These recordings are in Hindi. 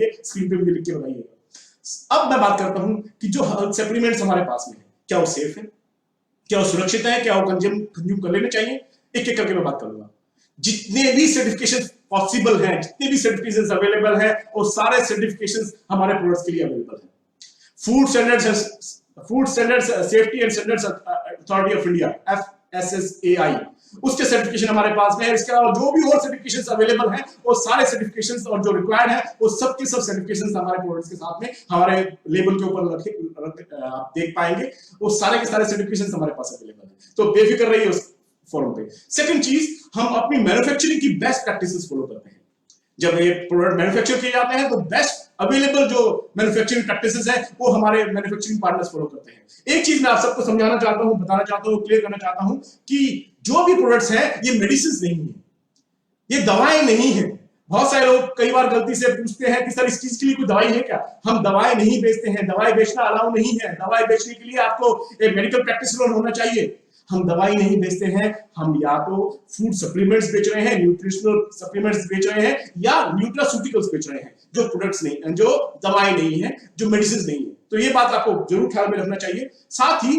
बताइए, स्क्रीन पे भी लिख के बताइएगा। अब मैं बात करता हूं कि जो सप्लीमेंट्स हमारे पास में है, क्या वो सेफ है, क्या वो सुरक्षित है, क्या वो कंज्यूम कर लेने चाहिए, एक एक करके मैं बात करूंगा। जितने भी सर्टिफिकेशन पॉसिबल हैं, जितने भी सर्टिफिकेशन अवेलेबल हैं, और सारे सर्टिफिकेशन हमारे प्रोडक्ट्स के लिए अवेलेबल है। Food standards safety and standards authority of India, FSSAI, उसके सर्टिफिकेशन हमारे पास में है। इसके अलावा जो भी और सर्टिफिकेशंस अवेलेबल हैं, वो सारे सर्टिफिकेशंस और जो रिक्वायर्ड है, वो सब के सब सर्टिफिकेशंस हमारे प्रोडक्ट्स के साथ में हमारे लेबल के ऊपर आप देख पाएंगे। वो सारे के सारे सर्टिफिकेशंस हमारे पास अवेलेबल है, तो बेफिक्र रहिए उस फोरम पे। सेकंड चीज, हम अपनी मैन्युफैक्चरिंग की बेस्ट प्रैक्टिसेस फॉलो करते हैं। जब ये प्रोडक्ट मैन्युफैक्चर किए जाते हैं तो बेस्ट अवेलेबल जो मैन्युफैक्चरिंग प्रैक्टिसेस है वो हमारे मैन्युफैक्चरिंग पार्टनर्स फॉलो करते हैं। एक चीज मैं आप सबको समझाना चाहता हूं, बताना चाहता हूं, क्लियर करना चाहता हूं कि जो भी प्रोडक्ट्स हैं ये मेडिसिन नहीं है, ये दवाएं नहीं है। बहुत सारे लोग कई बार गलती से पूछते हैं कि सर इस चीज के लिए कोई दवाई है क्या? हम दवाएं नहीं बेचते हैं, दवाई बेचना अलाउ नहीं है। दवाई बेचने के लिए आपको एक मेडिकल प्रैक्टिशनर होना चाहिए। हम दवाई नहीं बेचते हैं, हम या तो फूड सप्लीमेंट्स बेच रहे हैं, न्यूट्रिशनल सप्लीमेंट्स बेच रहे हैं, या न्यूट्रास्यूटिकल्स बेच रहे हैं, जो प्रोडक्ट्स नहीं, जो दवाई नहीं है, जो मेडिसिन नहीं है। तो ये बात आपको जरूर ख्याल में रखना चाहिए। साथ ही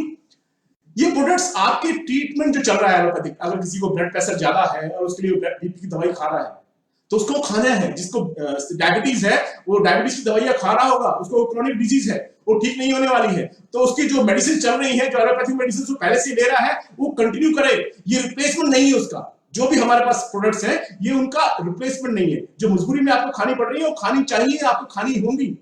ये प्रोडक्ट्स आपके ट्रीटमेंट जो चल रहा है एलोपैथिक, अगर किसी को ब्लड प्रेशर ज्यादा है और उसके लिए बीपी की दवाई खा रहा है तो उसको खाना है। जिसको डायबिटीज है वो डायबिटीज की दवाइयां खा रहा होगा, उसको क्रोनिक डिजीज है, वो ठीक नहीं होने वाली है, तो उसकी जो मेडिसिन चल रही है, जो एलोपैथिक मेडिसिन जो पहले से ले रहा है, वो कंटिन्यू करे। ये रिप्लेसमेंट नहीं है उसका। जो भी हमारे पास प्रोडक्ट्स हैं ये उनका रिप्लेसमेंट नहीं है। जो मजबूरी में आपको खानी पड़ रही है वो खानी चाहिए, आपको खानी होंगी।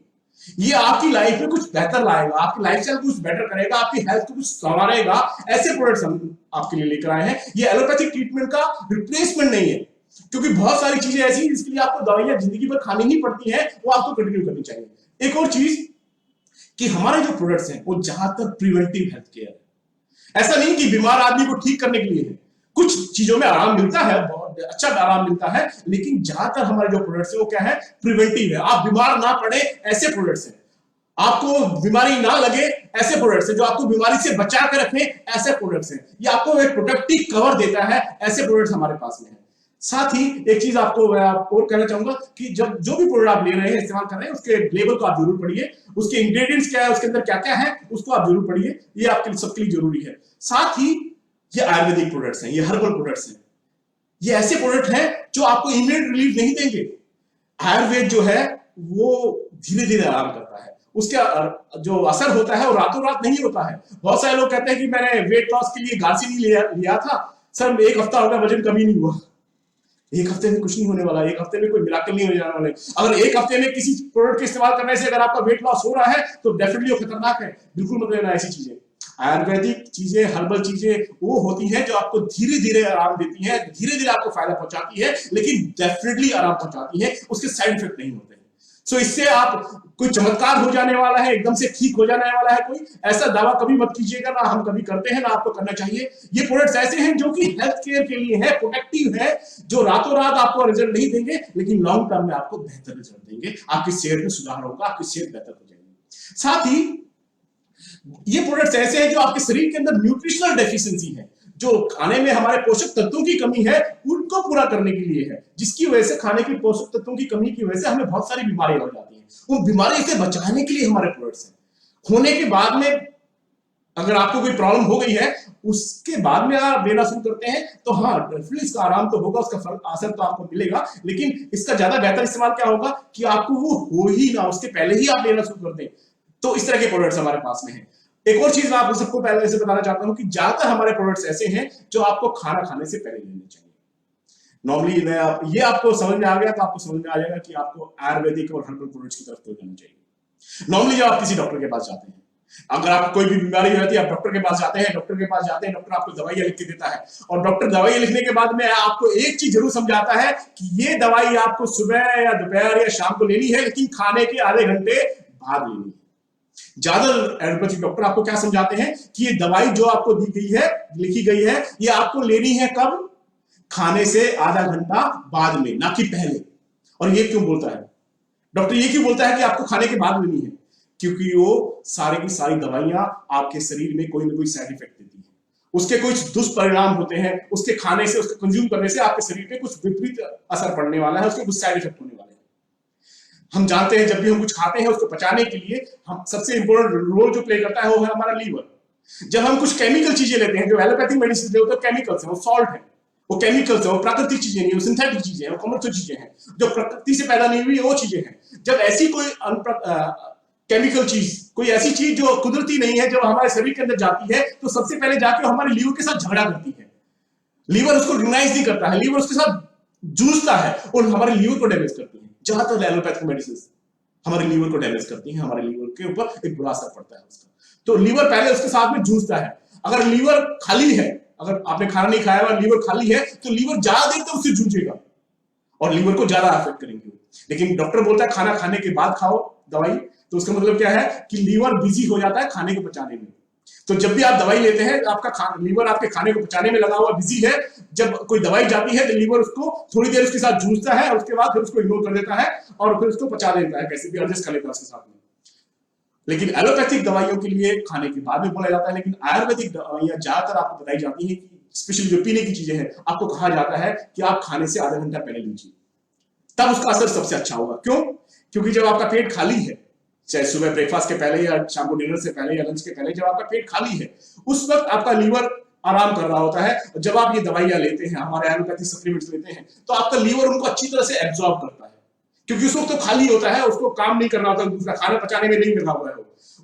ये आपकी लाइफ में कुछ बेहतर लाएगा, आपकी लाइफस्टाइल कुछ बेटर करेगा, आपकी हेल्थ को कुछ संवारेगा। ऐसे प्रोडक्ट्स हम आपके लिए लेकर आए हैं। ये एलोपैथिक ट्रीटमेंट का रिप्लेसमेंट नहीं है, क्योंकि बहुत सारी चीजें ऐसी हैं जिसके लिए आपको दवाइयां जिंदगी भर खानी ही पड़ती हैं, वो आपको कंटिन्यू करनी चाहिए। एक और चीज कि हमारे जो प्रोडक्ट्स हैं वो ज्यादातर प्रिवेंटिव हेल्थ केयर है। ऐसा नहीं कि बीमार आदमी को ठीक करने के लिए है। कुछ चीजों में आराम मिलता है, बहुत अच्छा आराम मिलता है, लेकिन ज्यादातर हमारे जो प्रोडक्ट्स है वो क्या है, प्रिवेंटिव है। आप बीमार ना पड़े ऐसे प्रोडक्ट्स हैं, आपको बीमारी ना लगे ऐसे प्रोडक्ट्स हैं, जो आपको बीमारी से बचा कर रखें ऐसे प्रोडक्ट्स हैं, ये आपको एक प्रोटेक्टिव कवर देता है, ऐसे प्रोडक्ट्स हमारे पास में है। साथ ही एक चीज आपको और कहना चाहूंगा कि जब जो भी प्रोडक्ट आप ले रहे हैं, इस्तेमाल कर रहे हैं, उसके लेबल को आप जरूर पढ़िए, उसके इंग्रेडिएंट्स क्या है, उसके अंदर क्या क्या है, उसको आप जरूर पढ़िए। ये आपके सबके लिए जरूरी है। साथ ही ये आयुर्वेदिक प्रोडक्ट्स हैं, ये हर्बल प्रोडक्ट्स हैं, ये ऐसे प्रोडक्ट हैं जो आपको इमीडिएट रिलीफ नहीं देंगे। आयुर्वेद जो है वो धीरे धीरे आराम करता है, उसका जो असर होता है वो रातों रात नहीं होता है। बहुत सारे लोग कहते हैं कि मैंने वेट लॉस के लिए गार्सिन लिया था सर, एक हफ्ता हो गया, वजन कभी नहीं हुआ। एक हफ्ते में कुछ नहीं होने वाला, एक हफ्ते में कोई मिराकल नहीं हो जाने वाला। अगर एक हफ्ते में किसी प्रोडक्ट के इस्तेमाल करने से अगर आपका वेट लॉस हो रहा है तो डेफिनेटली वो खतरनाक है, बिल्कुल मत लेना ऐसी चीजें। आयुर्वेदिक चीजें, हर्बल चीजें वो होती हैं जो आपको धीरे धीरे आराम देती हैं, धीरे धीरे आपको फायदा पहुंचाती है, लेकिन डेफिनेटली आराम पहुंचाती है, उसके साइड इफेक्ट नहीं होते हैं। सो इससे आप कोई चमत्कार हो जाने वाला है, एकदम से ठीक हो जाने वाला है, कोई ऐसा दावा कभी मत कीजिएगा, ना हम कभी करते हैं ना आपको करना चाहिए। ये प्रोडक्ट्स ऐसे हैं जो कि हेल्थ केयर के लिए है, प्रोटेक्टिव है, जो रातों रात आपको रिजल्ट नहीं देंगे, लेकिन लॉन्ग टर्म में आपको बेहतर रिजल्ट देंगे, आपकी सेहत में सुधार होगा, आपकी सेहत बेहतर हो जाएगी। साथ ही ये प्रोडक्ट्स ऐसे हैं जो आपके शरीर के अंदर न्यूट्रिशनल डेफिशिएंसी है, जो खाने में हमारे पोषक तत्वों की कमी है, उनको पूरा करने के लिए है, जिसकी वजह से खाने की पोषक तत्वों की कमी की वजह से हमें बहुत सारी बीमारियां हो जाती हैं। उन बीमारी से बचाने के लिए हमारे प्रोडक्ट्स हैं। होने के बाद में अगर आपको कोई प्रॉब्लम हो गई है, उसके बाद में आप लेना शुरू करते हैं तो हाँ डेफिनेटली इसका आराम तो होगा, उसका फर्क असर तो आपको मिलेगा, लेकिन इसका ज्यादा बेहतर इस्तेमाल क्या होगा कि आपको वो हो ही ना, उसके पहले ही आप लेना शुरू कर दें। तो इस तरह के प्रोडक्ट्स हमारे पास में है। एक और चीज मैं आप सबको पहले से बताना चाहता हूं कि ज्यादातर हमारे प्रोडक्ट्स ऐसे हैं जो आपको खाना खाने से पहले लेने चाहिए। नॉर्मली ये आपको समझ में आ गया तो आपको समझ में आ जाएगा कि आपको आयुर्वेदिक और हर्बल प्रोडक्ट्स की तरफ तो जाना चाहिए। नॉर्मली जब आप किसी डॉक्टर के पास जाते हैं, अगर आपको कोई भी बीमारी हो जाती है, आप डॉक्टर के पास जाते हैं, डॉक्टर आपको दवाइयां लिख के देता है, और डॉक्टर दवाइयां लिखने के बाद में आपको एक चीज जरूर समझाता है कि ये दवाई आपको सुबह या दोपहर या शाम को लेनी है, लेकिन खाने के आधे घंटे बाद लेनी है। ज्यादा एलोपैथिक डॉक्टर आपको क्या समझाते हैं कि ये दवाई जो आपको दी गई है, लिखी गई है, ये आपको लेनी है कब? खाने से आधा घंटा बाद में, ना कि पहले। और ये क्यों बोलता है डॉक्टर, ये क्यों बोलता है कि आपको खाने के बाद लेनी है? क्योंकि वो सारी की सारी दवाइयां आपके शरीर में कोई ना कोई साइड इफेक्ट देती है, उसके कुछ दुष्परिणाम होते हैं, उसके खाने से, उसके कंज्यूम करने से आपके शरीर पे कुछ विपरीत असर पड़ने वाला है, उसके कुछ साइड इफेक्ट होने वाले हैं। हम जानते हैं जब भी हम कुछ खाते हैं उसको पचाने के लिए हम सबसे इंपॉर्टेंट रोल जो प्ले करता है वो है हमारा लीवर। जब हम कुछ केमिकल चीजें लेते हैं, जो एलोपैथिक मेडिसिन होते हैं केमिकल्स है, वो सॉल्ट है, वो केमिकल्स है, वो प्राकृतिक चीजें नहीं, वो सिंथेटिक चीजें हैं, वो कमर्शियल चीजें हैं, जो प्रकृति से पैदा नहीं हुई वो चीजें हैं। जब ऐसी कोई केमिकल चीज, कोई ऐसी चीज जो कुदरती नहीं है, जब हमारे शरीर के अंदर जाती है तो सबसे पहले जाके हमारे लीवर के साथ झगड़ा करती है। लीवर उसको रिकॉग्नाइज नहीं करता है, लीवर उसके साथ जूझता है और हमारे लीवर को डैमेज करती है। जहां तक एलोपैथिक मेडिसिन हमारे लीवर को डैमेज करती है, हमारे लीवर के ऊपर एक बुरा असर पड़ता है उसका। तो लीवर पहले उसके साथ में जूझता है। अगर लीवर खाली है, अगर आपने खाना नहीं खाया हुआ, लीवर खाली है, तो लीवर ज्यादा देर तक उससे जूझेगा और लीवर को ज्यादा अफेक्ट करेंगे। लेकिन डॉक्टर बोलता है खाना खाने के बाद खाओ दवाई, तो उसका मतलब क्या है कि लीवर बिजी हो जाता है खाने को पचाने में। तो जब भी आप दवाई लेते हैं, आपका लीवर आपके खाने को पचाने में लगा हुआ बिजी है। जब कोई दवाई जाती है तो लीवर उसको थोड़ी देर उसके साथ जूझता है और उसके बाद फिर उसको इग्नोर कर देता है और फिर उसको पचा देता है, कैसे भी एडजस्ट कर लेता है उसके साथ में। लेकिन एलोपैथिक दवाइयों के लिए खाने के बाद में बोला जाता है, लेकिन आयुर्वेदिक दवाइयां ज्यादातर आपको बताई जाती है कि स्पेशली जो पीने की चीजें हैं, आपको कहा जाता है कि आप खाने से आधा घंटा पहले लीजिए, तब उसका असर सबसे अच्छा होगा। क्यों? क्योंकि जब आपका पेट खाली है, चाहे सुबह ब्रेकफास्ट के पहले या शाम को डिनर से पहले या लंच के पहले, जब आपका पेट खाली है उस वक्त आपका लीवर आराम कर रहा होता है। जब आप ये दवाइयां लेते हैं, हमारे एलोपैथिक सप्लीमेंट्स लेते हैं, तो आपका लीवर उनको अच्छी तरह से एब्जॉर्ब करता है, क्योंकि उस वक्त तो खाली होता है, उसको काम नहीं करना होता, दूसरा खाना पचाने में नहीं लगा हुआ है।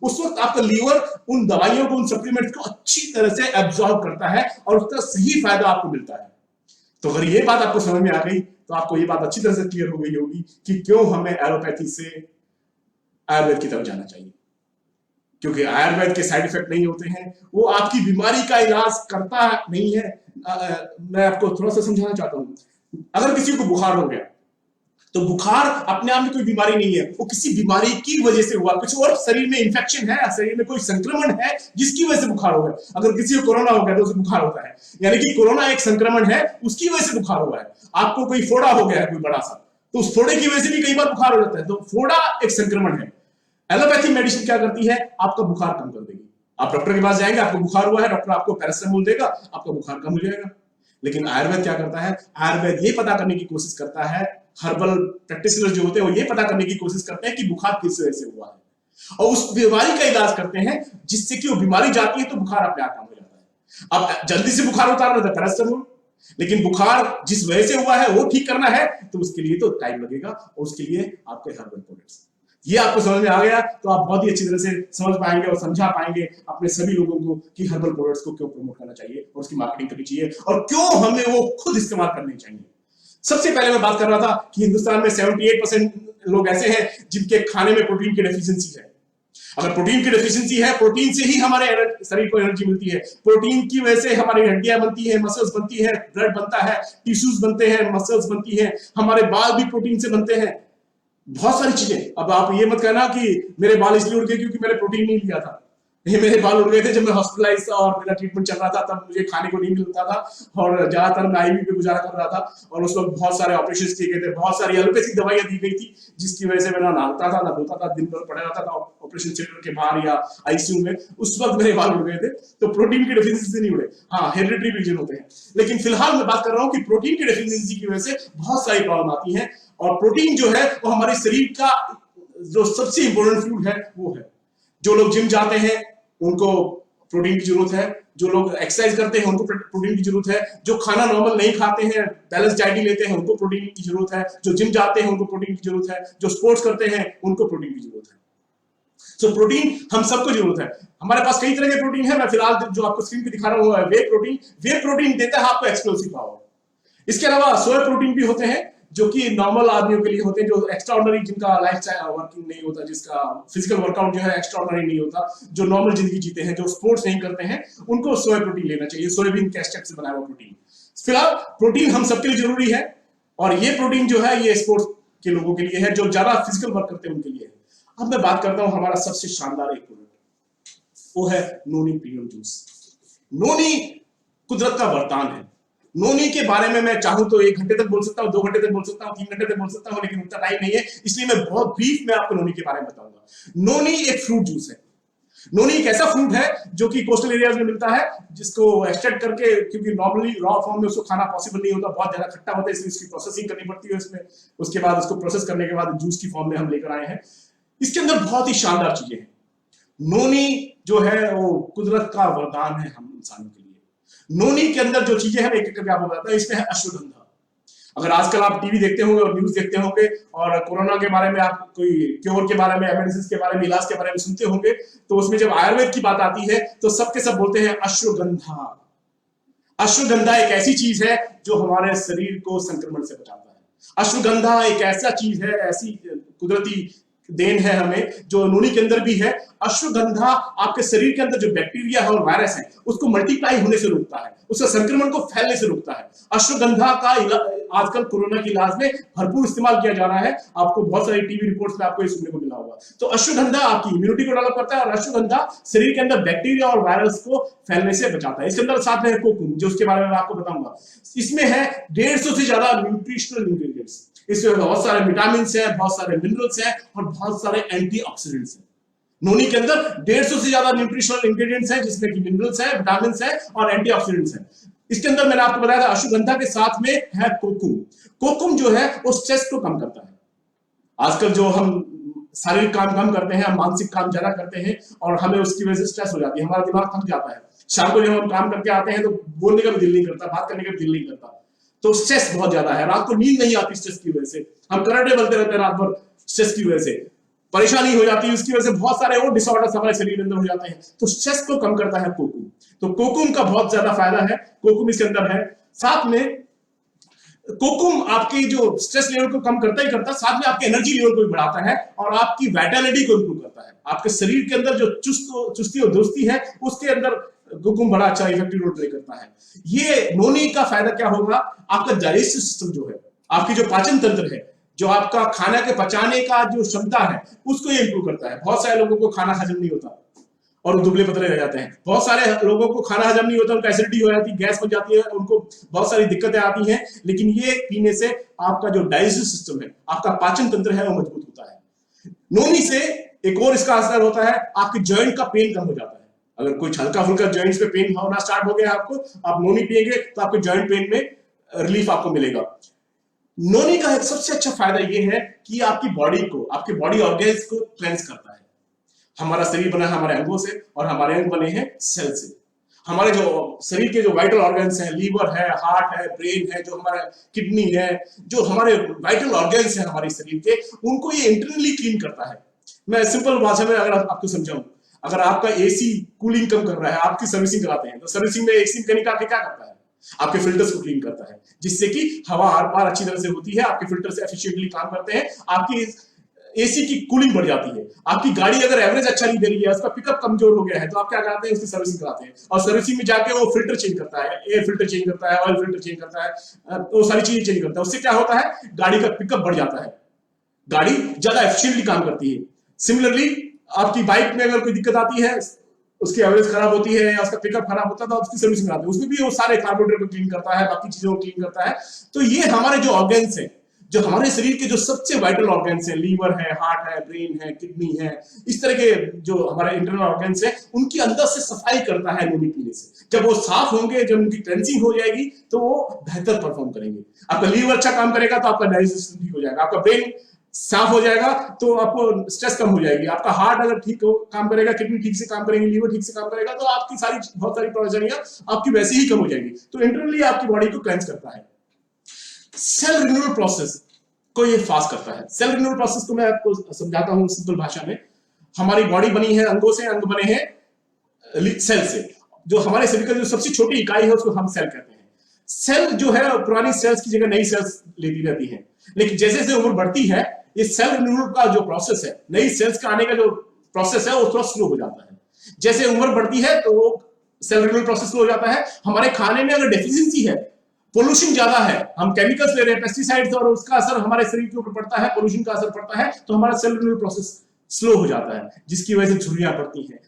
उस वक्त आपका लीवर उन दवाइयों को, उन सप्लीमेंट्स को अच्छी तरह से एब्जॉर्ब करता है और उसका सही फायदा आपको मिलता है। तो अगर ये बात आपको समझ में आ गई तो आपको ये बात अच्छी तरह से क्लियर हो गई होगी कि क्यों हमें एलोपैथी से आयुर्वेद की तरफ जाना चाहिए। क्योंकि आयुर्वेद के साइड इफेक्ट नहीं होते हैं, वो आपकी बीमारी का इलाज करता नहीं है। मैं आपको थोड़ा सा समझाना चाहता हूं। अगर किसी को बुखार हो गया, तो बुखार अपने आप में कोई बीमारी नहीं है, वो किसी बीमारी की वजह से हुआ, कुछ और शरीर में इंफेक्शन है, शरीर में कोई संक्रमण है जिसकी वजह से बुखार हो गया। अगर किसी को कोरोना हो गया तो उसे बुखार होता है, यानी कि कोरोना एक संक्रमण है, उसकी वजह से बुखार हुआ है। आपको कोई फोड़ा हो गया है कोई बड़ा सा, तो उस फोड़े की वजह से भी कई बार बुखार हो जाता है, तो फोड़ा एक संक्रमण है। एलोपैथी मेडिसिन क्या करती है? आपका बुखार कम कर देगी। आप डॉक्टर के पास जाएंगे, आपको बुखार हुआ है, डॉक्टर आपको पैरासिटामोल देगा, आपका बुखार कम हो जाएगा। लेकिन आयुर्वेद क्या करता है? आयुर्वेद ये पता करने की कोशिश करता है, हर्बल प्रैक्टिशनर जो होते हैं वो ये पता करने की कोशिश करते हैं कि बुखार किस वजह से हुआ है और उस बीमारी का इलाज करते हैं, जिससे कि वो बीमारी जाती है तो बुखार अपने आप कम हो जाता है। अब जल्दी से बुखार उतारना था पैरासिटामोल, लेकिन बुखार जिस वजह से हुआ है वो ठीक करना है तो उसके लिए तो टाइम लगेगा, और उसके लिए आपके हर्बल प्रोडक्ट्स। ये आपको समझ में आ गया तो आप बहुत ही अच्छी तरह से समझ पाएंगे और समझा पाएंगे अपने सभी लोगों को कि हर्बल प्रोडक्ट्स को क्यों प्रमोट करना चाहिए और उसकी मार्केटिंग करनी चाहिए और क्यों हमें वो खुद इस्तेमाल करने चाहिए। सबसे पहले मैं बात कर रहा था कि हिंदुस्तान में 78% लोग ऐसे हैं जिनके खाने में प्रोटीन की डेफिशिएंसी है। अगर प्रोटीन की डेफिशिएंसी है, प्रोटीन से ही हमारे शरीर को एनर्जी मिलती है, प्रोटीन की वजह से हमारी हड्डियां बनती है, मसल्स बनती है, ब्लड बनता है, टिश्यूज बनते हैं, मसल्स बनती है, हमारे बाल भी प्रोटीन से बनते हैं, बहुत सारी चीजें। अब आप ये मत कहना कि मेरे बाल इसलिए उड़ गए क्योंकि मैंने प्रोटीन नहीं लिया था। ये मेरे बाल उड़ गए थे जब मैं हॉस्पिटलाइज था और मेरा ट्रीटमेंट चल रहा था, तब मुझे खाने को नहीं मिलता था और ज्यादातर मैं आईवी पे गुजारा कर रहा था और उस वक्त बहुत सारे ऑपरेशन किए गए थे, बहुत सारी एलोपैथिक दवाइयां दी गई थी, जिसकी वजह से मैं ना नहाता था ना धोता था, दिन भर पड़ा रहता था ऑपरेशन थिएटर के बाहर या आईसीयू में। उस वक्त मेरे बाल उड़ गए थे। तो प्रोटीन की डेफिशिएंसी से नहीं उड़े, हाँ हेरिडिटरी रीजन होते हैं। लेकिन फिलहाल मैं बात कर रहा हूँ कि प्रोटीन की डेफिशिएंसी की वजह से बहुत सारी प्रॉब्लम आती है, और प्रोटीन जो है वो हमारे शरीर का जो सबसे इंपॉर्टेंट फूड है वो है। जो लोग जिम जाते हैं उनको प्रोटीन की जरूरत है, जो लोग एक्सरसाइज करते हैं उनको प्रोटीन की जरूरत है, जो खाना नॉर्मल नहीं खाते हैं, बैलेंस डाइट लेते हैं, उनको प्रोटीन की जरूरत है, जो जिम जाते हैं उनको प्रोटीन की जरूरत है, जो स्पोर्ट्स करते हैं उनको प्रोटीन की जरूरत है। सो प्रोटीन हम सबको जरूरत है। हमारे पास कई तरह के प्रोटीन है, मैं फिलहाल जो आपको स्क्रीन पे दिखा रहा हूं वे प्रोटीन देता है आपको एक्सप्लोसिव पावर। इसके अलावा सोया प्रोटीन भी होते हैं जो कि नॉर्मल आदमियों के लिए होते हैं, जो एक्स्ट्राऑर्डिनरी, जिनका लाइफस्टाइल वर्किंग नहीं होता, जिसका फिजिकल वर्कआउट जो है एक्स्ट्राऑर्डिनरी नहीं होता, जो नॉर्मल जिंदगी जीते हैं, जो स्पोर्ट्स नहीं करते हैं, उनको सोया प्रोटीन लेना चाहिए, सोयाबीन के एक्सट्रैक्ट से बना हुआ प्रोटीन। फिलहाल प्रोटीन हम सबके लिए जरूरी है, और ये प्रोटीन जो है ये स्पोर्ट्स के लोगों के लिए है, जो ज्यादा फिजिकल वर्क करते हैं उनके लिए है। अब मैं बात करता हूं हमारा सबसे शानदार एक प्रोडक्ट, वो है नोनी प्रीमियम जूस। नोनी कुदरत का वरदान है। नोनी के बारे में मैं चाहूं तो 1 घंटे तक बोल सकता हूं, 2 घंटे तक बोल सकता हूं, 3 घंटे तक बोल सकता हूं, लेकिन उतना टाइम नहीं है, इसलिए मैं बहुत ब्रीफ में आपको नोनी के बारे में बताऊंगा। नोनी एक फ्रूट जूस है। नोनी एक ऐसा फ्रूट है जो कि कोस्टल एरियाज में मिलता है, जिसको एक्सट्रैक्ट करके, क्योंकि नॉर्मली रॉ फॉर्म में उसको खाना पॉसिबल नहीं होता, बहुत ज्यादा खट्टा होता है, इसलिए उसकी प्रोसेसिंग करनी पड़ती है उसमें। उसके बाद उसको प्रोसेस करने के बाद जूस की फॉर्म में हम लेकर आए हैं। इसके अंदर बहुत ही शानदार चीजें हैं। नोनी जो है वो कुदरत का वरदान है हम इंसानों के लिए। नोनी के अंदर जो चीजें हैं एक एक करके आपको बताता है। इसमें है अश्वगंधा। अगर आजकल आप टीवी देखते होंगे और न्यूज देखते होंगे और कोरोना के बारे में आप कोई क्योर के बारे में, मेडिसिन के बारे में, इलाज के बारे में सुनते होंगे, तो उसमें जब आयुर्वेद की बात आती है तो सबके सब बोलते हैं अश्वगंधा। अश्वगंधा एक ऐसी चीज है जो हमारे शरीर को संक्रमण से बचाता है। अश्वगंधा एक ऐसा चीज है, ऐसी कुदरती देन है हमें, जो नोनी के अंदर भी है। अश्वगंधा आपके शरीर के अंदर जो बैक्टीरिया है और वायरस है उसको मल्टीप्लाई होने से रोकता है, उसका संक्रमण को फैलने से रोकता है। अश्वगंधा का आजकल कोरोना के इलाज में भरपूर इस्तेमाल किया जा रहा है। आपको बहुत सारी टीवी रिपोर्ट्स में आपको ये सुनने को मिला होगा। तो अश्वगंधा आपकी इम्यूनिटी को डेवलप करता है और अश्वगंधा शरीर के अंदर बैक्टीरिया और वायरस को फैलने से बचाता है। इसके अंदर साथ में है कोकुम, जो उसके बारे में मैं आपको बताऊंगा। इसमें है 150 से ज्यादा न्यूट्रिशनल इंग्रेडिएंट्स। इसमें बहुत सारे विटामिन हैं, बहुत सारे मिनरल्स हैं और बहुत सारे एंटीऑक्सीडेंट्स हैं। नोनी के अंदर 150 से ज्यादा न्यूट्रिशनल इंग्रेडिएंट्स हैं, जिसमें कि मिनरल्स हैं, विटामिन हैं और एंटीऑक्सीडेंट्स हैं। इसके अंदर मैंने आपको बताया था अश्वगंधा के साथ में है कोकुम। कोकुम जो है वो स्ट्रेस को कम करता है। आजकल जो हम शारीरिक काम कम करते हैं, हम मानसिक काम ज्यादा करते हैं और हमें उसकी वजह से स्ट्रेस हो जाती है, हमारा दिमाग थक जाता है। शाम को जब हम काम करके आते हैं तो बोलने का भी दिल नहीं करता, बात करने का भी दिल नहीं करता, तो स्ट्रेस बहुत ज्यादा है। रात को नींद नहीं आती स्ट्रेस की वजह से, हम कराटे बोलते रहते हैं रात भर स्ट्रेस की वजह से, परेशानी हो जाती है, उसकी वजह से बहुत सारे और डिसऑर्डर्स हमारे शरीर के अंदर हो जाते हैं। तो स्ट्रेस को कम करता है कोकुम। तो कोकुम का बहुत ज्यादा फायदा है, कोकुम इसके अंदर है। साथ में कोकुम आपकी जो स्ट्रेस लेवल को कम करता ही करता, साथ में आपके एनर्जी लेवल को भी बढ़ाता है और आपकी वाइटलिटी को इंप्रूव करता है। आपके शरीर के अंदर जो चुस्ती और दुरुस्ती है उसके अंदर कोकुम बड़ा अच्छा इफेक्टिव रोल प्ले करता है। ये नोनी का फायदा क्या होगा, आपका डाइजेस्टिव सिस्टम जो है, आपकी जो पाचन तंत्र है, जो आपका खाना के पचाने का जो क्षमता है, उसको ये इंप्रूव करता है। बहुत सारे लोगों को खाना हजम नहीं होता और दुबले पतले रह जाते हैं। बहुत सारे लोगों को खाना हजम नहीं होता, उनको एसिडिटी हो जाती है, गैस बन जाती है, उनको बहुत सारी दिक्कतें आती हैं। लेकिन ये पीने से आपका जो डाइजेस्टिव सिस्टम है, आपका पाचन तंत्र है, वो मजबूत होता है। नोनी से एक और इसका असर होता है, आपके जॉइंट का पेन कम हो जाता है। अगर कोई हल्का फुल्का जॉइंट्स पे पेन होना स्टार्ट हो गया आपको, आप नोनी पिएंगे तो आपके जॉइंट पेन में रिलीफ आपको मिलेगा। नोनी का एक सबसे अच्छा फायदा यह है कि आपकी बॉडी को, आपके बॉडी ऑर्गन्स को क्लेंस करता है। हमारा शरीर बना है हमारे अंगों से और हमारे अंग बने हैं सेल से। हमारे जो शरीर के जो वाइटल ऑर्गन्स हैं, लीवर है, हार्ट है, ब्रेन है, जो हमारा किडनी है, जो हमारे वाइटल ऑर्गन्स हैं हमारे शरीर के, उनको ये इंटरनली क्लीन करता है। मैं सिंपल भाषा में अगर आपको समझाऊं, अगर आपका एसी कूलिंग कम कर रहा है, आपकी सर्विसिंग कराते हैं, तो सर्विसिंग में एसी मैकेनिक आके क्या करता है, आपके फिल्टर्स को क्लीन करता है, जिससे कि हवा आर पार अच्छी तरह से होती है, आपके फिल्टर से एफिशिएंटली काम करते हैं, आपकी एसी की कूलिंग बढ़ जाती है। आपकी गाड़ी अगर एवरेज अच्छा नहीं दे रही है, उसका पिकअप कमजोर हो गया है, तो आप क्या करते हैं, उसकी सर्विसिंग कराते हैं और सर्विसिंग में जाके वो फिल्टर चेंज करता है, एयर फिल्टर चेंज करता है, ऑयल फिल्टर चेंज करता है, वो सारी चीजें चेंज करता है। उससे क्या होता है, गाड़ी का पिकअप बढ़ जाता है, गाड़ी ज्यादा एफिशिएंटली काम करती है। सिमिलरली आपकी बाइक में अगर कोई दिक्कत आती है, उसकी एवरेज खराब होती है या उसका पिकअप खराब होता है, तो आप उसकी सर्विसिंग कराते हैं, उसमें भी वो सारे कार्बोरेटर को क्लीन करता है, बाकी चीजों को क्लीन करता है। तो ये हमारे जो ऑर्गन्स हैं, जो हमारे शरीर के जो सबसे वाइटल ऑर्गन्स हैं, लीवर है, हार्ट है, ब्रेन है, किडनी है, इस तरह के जो हमारे इंटरनल ऑर्गन्स हैं, उनकी अंदर से सफाई करता है नोनी पीने से। जब वो साफ होंगे, जब उनकी क्लेंसिंग हो जाएगी, तो वो बेहतर परफॉर्म करेंगे। आपका लीवर अच्छा काम करेगा तो आपका डाइजेस्टिव सिस्टम ठीक हो जाएगा, आपका ब्रेन साफ हो जाएगा तो आपको स्ट्रेस कम हो जाएगी, आपका हार्ट अगर ठीक काम करेगा, किडनी ठीक से काम करेगी, लीवर ठीक से काम करेगा, तो आपकी बहुत सारी परेशानियां आपकी वैसे ही कम हो जाएगी। तो इंटरनली आपकी बॉडी को क्लेंस करता है। सेल रिन्यूअल प्रोसेस को ये फास्ट करता है। सेल रिन्यूअल प्रोसेस को मैं आपको समझाता हूं सिंपल भाषा में। हमारी बॉडी बनी है अंगों से, अंग बने हैं सेल से। जो हमारे शरीर का जो सबसे छोटी इकाई है उसको हम सेल कहते हैं। सेल जो है पुरानी सेल्स की जगह नई सेल्स लेती रहती है, लेकिन जैसे जैसे उम्र बढ़ती है, ये सेल रिन्यूअल का जो प्रोसेस है, नई सेल्स का आने का जो प्रोसेस है, वो थोड़ा स्लो हो जाता है। जैसे उम्र बढ़ती है तो सेल रिन्यूअल प्रोसेस स्लो हो जाता है। हमारे खाने में अगर डेफिशिएंसी है, पोल्यूशन ज्यादा है, हम केमिकल्स ले रहे हैं, पेस्टिसाइड्स, और उसका असर हमारे शरीर के ऊपर पड़ता है, पोल्यूशन का असर पड़ता है, तो हमारा सेल रिन्यूअल प्रोसेस स्लो हो जाता है, जिसकी वजह से झुर्रियां पड़ती हैं,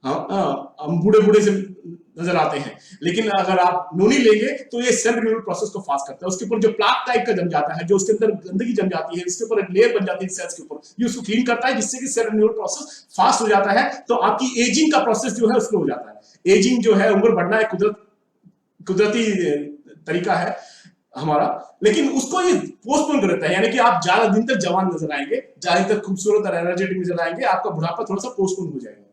हम बूढ़े बूढ़े से नजर आते हैं, लेकिन अगर आप नोनी लेंगे तो ये सेल रिन्यूअल प्रोसेस को फास्ट करता है। उसके ऊपर जो प्लाक टाइप का जम जाता है, जो उसके अंदर गंदगी जम जाती है, इसके ऊपर एक लेयर बन जाती है सेल्स के ऊपर, ये उसको क्लीन करता है, जिससे कि सेल रिन्यूअल प्रोसेस फास्ट हो जाता है। तो आपकी एजिंग का प्रोसेस जो है स्लो हो जाता है। एजिंग जो है, उम्र बढ़ना एक कुदरती तरीका है हमारा, लेकिन उसको ये पोस्टपोन कर देता है, यानी कि आप ज्यादा दिन तक जवान नजर आएंगे, ज्यादा तक खूबसूरत और एनर्जेटिक नजर आएंगे, आपका बुढ़ापा थोड़ा सा पोस्टपोन हो जाएगा।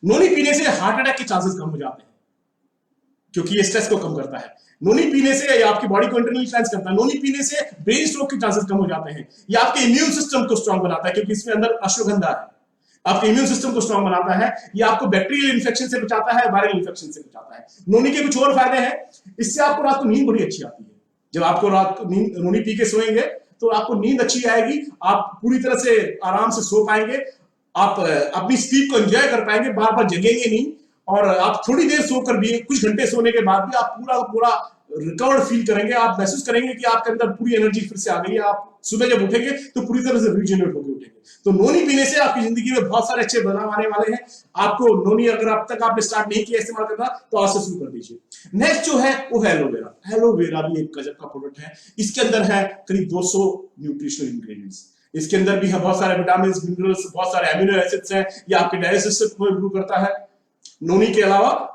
नोनी पीने से हार्ट अटैक के चांसेस कम हो जाते हैं, क्योंकि ये स्ट्रेस को कम करता है। नोनी पीने से आपकी बॉडी को इंटरनली क्लेंस करता है। नोनी पीने से ब्रेन स्ट्रोक के चांसेस कम हो जाते हैं। ये आपके इम्यून सिस्टम को स्ट्रांग बनाता है, क्योंकि इसमें अंदर अश्वगंधा है, आपके इम्यून सिस्टम को स्ट्रांग बनाता है। ये आपको बैक्टीरियल इन्फेक्शन से बचाता है, वायरल इन्फेक्शन से बचाता है। नोनी के कुछ और फायदे हैं, इससे आपको रात को नींद बड़ी अच्छी आती है। जब आपको रात को नोनी पी के सोएंगे तो आपको नींद अच्छी आएगी, आप पूरी तरह से आराम से सो पाएंगे, आप अपनी स्लीप को एंजॉय कर पाएंगे, बार बार जगेंगे नहीं, और आप थोड़ी देर सोकर भी, कुछ घंटे सोने के बाद भी आप पूरा रिकवर्ड फील करेंगे। आप महसूस करेंगे कि आपके अंदर पूरी एनर्जी फिर से आ गई है। आप सुबह जब उठेंगे तो पूरी तरह से रिजनरेट होकर उठेंगे। तो नोनी पीने से आपकी जिंदगी में बहुत सारे अच्छे बदलाव आने वाले हैं। आपको नोनी, अगर अब तक आपने स्टार्ट नहीं किया इस्तेमाल करना, तो आज से शुरू कर दीजिए। नेक्स्ट जो है वो है एलोवेरा। एलोवेरा भी एक गजब का प्रोडक्ट है। इसके अंदर है करीब 200 न्यूट्रिशनल इंग्रेडिएंट्स। इसके अंदर भी है बहुत सारे विटामिन, मिनरल्स, बहुत सारे एमिनो एसिड्स हैं। ये आपके डाइजेस्टिव सिस्टम को इंप्रूव करता है। नोनी के अलावा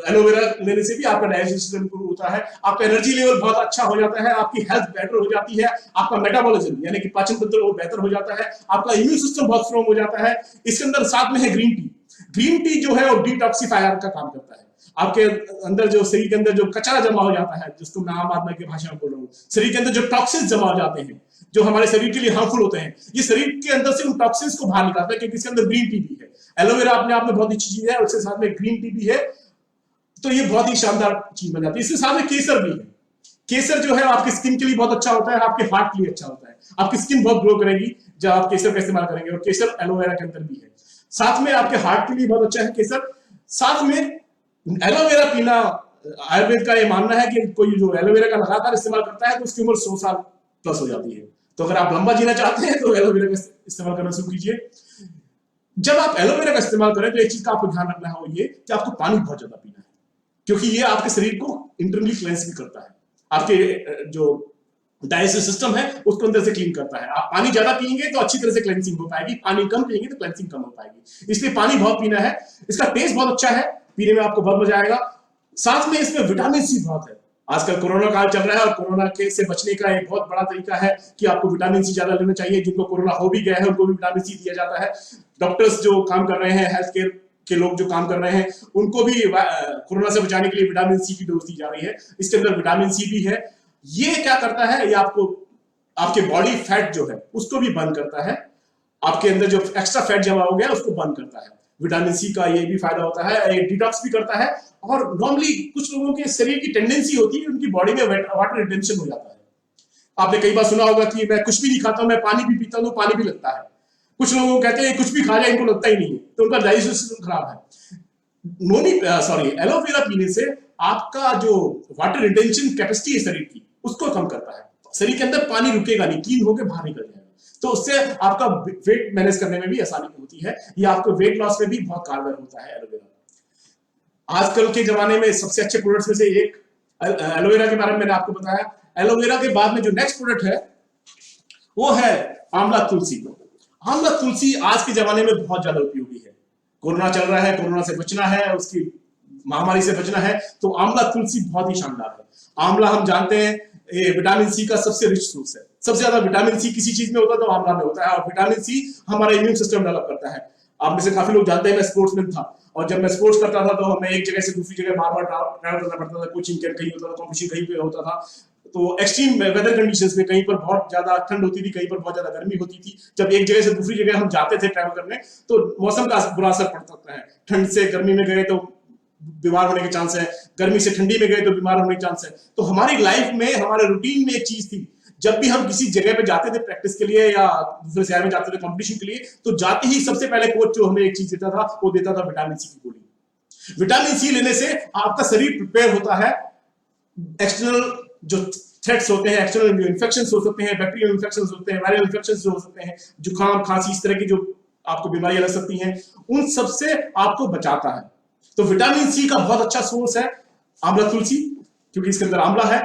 एलोवेरा लेने से भी आपका डाइजेस्टिव सिस्टम इंप्रूव होता है, आपका एनर्जी लेवल बहुत अच्छा हो जाता है, आपकी हेल्थ बेटर हो जाती है, आपका मेटाबॉलिज्म यानी कि पाचन तंत्र वो बेहतर हो जाता है, आपका इम्यून सिस्टम बहुत स्ट्रांग हो जाता है। इसके अंदर साथ में है ग्रीन टी। ग्रीन टी जो है वो डिटॉक्सिफायर का काम करता है। आपके अंदर जो शरीर के अंदर जो कचरा जमा हो जाता है, जिसको मैं आम आदमी की भाषा में बोल रहा हूँ, शरीर के अंदर जो टॉक्सिन्स जमा हो जाते हैं, जो हमारे शरीर के लिए हार्मफुल होते हैं, ये शरीर के अंदर से उन टॉक्सिन्स को बाहर निकालता है, क्योंकि इसके अंदर ग्रीन टी भी है। एलोवेरा अपने आप में बहुत अच्छी चीज है, उसके साथ में ग्रीन टी भी है, तो ये बहुत ही शानदार चीज बन जाती है। इसके साथ में केसर भी है। केसर जो है आपकी स्किन के लिए बहुत अच्छा होता है, आपके हार्ट के लिए अच्छा होता है, आपकी स्किन बहुत ग्लो करेगी जब आप केसर का इस्तेमाल करेंगे, और केसर एलोवेरा के अंदर भी है। साथ में आपके हार्ट के लिए बहुत अच्छा है केसर। साथ में एलोवेरा पीना, आयुर्वेद का ये मानना है कि कोई जो एलोवेरा का लगातार इस्तेमाल करता है तो उसकी उम्र 100 साल प्लस हो जाती है। तो अगर आप लंबा जीना चाहते हैं तो एलोवेरा का इस्तेमाल करना शुरू कीजिए। जब आप एलोवेरा का इस्तेमाल करें तो एक चीज का आपको ध्यान रखना है, वो ये कि आपको पानी बहुत ज्यादा पीना है, क्योंकि ये आपके शरीर को इंटरनली क्लेंस भी करता है, आपके जो डाइजेस्टिव सिस्टम है उसको अंदर से क्लीन करता है। आप पानी ज्यादा पिएंगे तो अच्छी तरह से क्लेंसिंग हो पाएगी, पानी कम पिएंगे तो क्लेंसिंग कम हो पाएगी। इसलिए पानी बहुत पीना है। इसका टेस्ट बहुत अच्छा है, पीने में आपको बहुत मजा आएगा। साथ में इसमें विटामिन सी बहुत है। आजकल कोरोना काल चल रहा है, और कोरोना के से बचने का एक बहुत बड़ा तरीका है कि आपको विटामिन सी ज्यादा लेना चाहिए। जिनको कोरोना हो भी गया है उनको भी विटामिन सी दिया जाता है। डॉक्टर्स जो काम कर रहे हैं, हेल्थ केयर के लोग जो काम कर रहे हैं, उनको भी कोरोना से बचाने के लिए विटामिन सी की डोज दी जा रही है। इसके अंदर विटामिन सी भी है। ये क्या करता है, ये आपको आपके बॉडी फैट जो है उसको भी बर्न करता है, आपके अंदर जो एक्स्ट्रा फैट जमा हो गया उसको बर्न करता है। विटामिन सी का ये भी फायदा होता है, ये डिटॉक्स भी करता है। और नॉर्मली कुछ लोगों के शरीर की टेंडेंसी होती है, उनकी बॉडी में वाटर रिटेंशन हो जाता है। आपने कई बार सुना होगा कि मैं कुछ भी नहीं खाता, मैं पानी भी पीता हूं तो पानी भी लगता है। कुछ लोग कहते हैं कुछ भी खा जाए इनको लगता ही नहीं है, तो उनका डाइजेस्टिव सिस्टम खराब है। एलोवेरा पीने से आपका जो वाटर रिटेंशन कैपेसिटी है शरीर की, उसको कम करता है। शरीर के अंदर पानी रुकेगा नहीं, क्लीन होकर बाहर निकल जाएगा, तो उससे आपका वेट मैनेज करने में भी आसानी होती है। ये आपको वेट लॉस में भी बहुत कारगर होता है एलोवेरा। आजकल के जमाने में सबसे अच्छे प्रोडक्ट्स में से एक एलोवेरा के बारे में मैंने आपको बताया। एलोवेरा के बाद में जो नेक्स्ट प्रोडक्ट है वो है आंवला तुलसी। आंवला तुलसी आज के जमाने में बहुत ज्यादा उपयोगी है। कोरोना चल रहा है, कोरोना से बचना है, उसकी महामारी से बचना है, तो आंवला तुलसी बहुत ही शानदार है। आंवला हम जानते हैं ये विटामिन सी का सबसे रिच सोर्स है। सबसे ज्यादा विटामिन सी किसी चीज में होता है तो आंवला में होता है, और विटामिन सी हमारा इम्यून सिस्टम डेवलप करता है। आप में से काफी लोग जानते हैं मैं स्पोर्ट्समैन था, और जब मैं स्पोर्ट्स करता था तो हमें एक जगह से दूसरी जगह बार बार ट्रैवल करना पड़ता था। कोचिंग कैंप कहीं होता था, कॉम्पिटिशन कहीं पे होता था, तो एक्सट्रीम वेदर कंडीशंस में कहीं पर बहुत ज्यादा ठंड होती थी, कहीं पर बहुत ज्यादा गर्मी होती थी। जब एक जगह से दूसरी जगह हम जाते थे ट्रैवल करने, तो मौसम का बुरा असर पड़ता है। ठंड से गर्मी में गए तो बीमार होने के चांस है, गर्मी से ठंडी में गए तो बीमार होने के चांस है। तो हमारी लाइफ में, हमारे रूटीन में एक चीज थी, जब भी हम किसी जगह पे जाते थे प्रैक्टिस के लिए या दूसरे शहर में जाते थे कंपटीशन के लिए, तो जाते ही सबसे पहले कोच जो हमें एक चीज देता था, वो देता था विटामिन सी की गोली। विटामिन सी लेने से आपका शरीर प्रिपेयर होता है। एक्सटर्नल जो थ्रेट्स होते हैं, एक्सटर्नल जो इन्फेक्शंस हो सकते हैं, बैक्टीरियल इन्फेक्शंस होते हैं, वायरल इन्फेक्शंस हो सकते हैं, जुकाम, खांसी, इस तरह की जो आपको बीमारियां लग सकती हैं, उन सब से आपको बचाता है। तो विटामिन सी का बहुत अच्छा सोर्स है आंवला तुलसी, क्योंकि इसके अंदर आंवला है।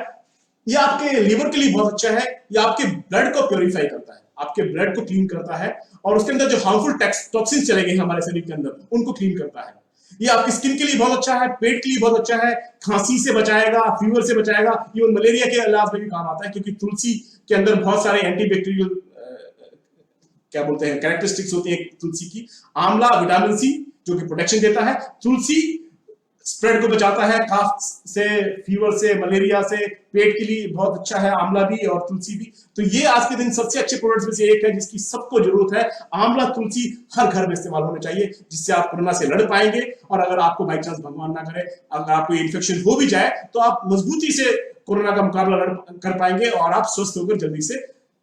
ये आपके लीवर के लिए बहुत अच्छा है, ये आपके ब्लड को प्योरीफाई करता है, आपके ब्लड को क्लीन करता है, और उसके अंदर जो हार्मफुल टॉक्सिन चले गए हैं हमारे शरीर के अंदर, उनको क्लीन करता है। ये आपकी स्किन के लिए बहुत अच्छा है, पेट के लिए बहुत अच्छा है, खांसी से बचाएगा, फीवर से बचाएगा, इवन मलेरिया के इलाज में भी काम आता है, क्योंकि तुलसी के अंदर बहुत सारे एंटीबैक्टीरियल क्या बोलते हैं कैरेक्टरिस्टिक्स होती है तुलसी की। आंवला विटामिन सी जो कि प्रोटेक्शन देता है, तुलसी स्प्रेड को बचाता है, काफ से, फीवर से, मलेरिया से, पेट के लिए बहुत अच्छा है आंवला भी और तुलसी भी। तो ये आज के दिन सबसे अच्छे प्रोडक्ट्स में से एक है जिसकी सबको जरूरत है। आंवला तुलसी हर घर में इस्तेमाल होना चाहिए, जिससे आप कोरोना से लड़ पाएंगे। और अगर आपको बाई चांस भगवान ना करे अगर आपको इन्फेक्शन हो भी जाए तो आप मजबूती से कोरोना का मुकाबला कर पाएंगे और आप स्वस्थ होकर जल्दी से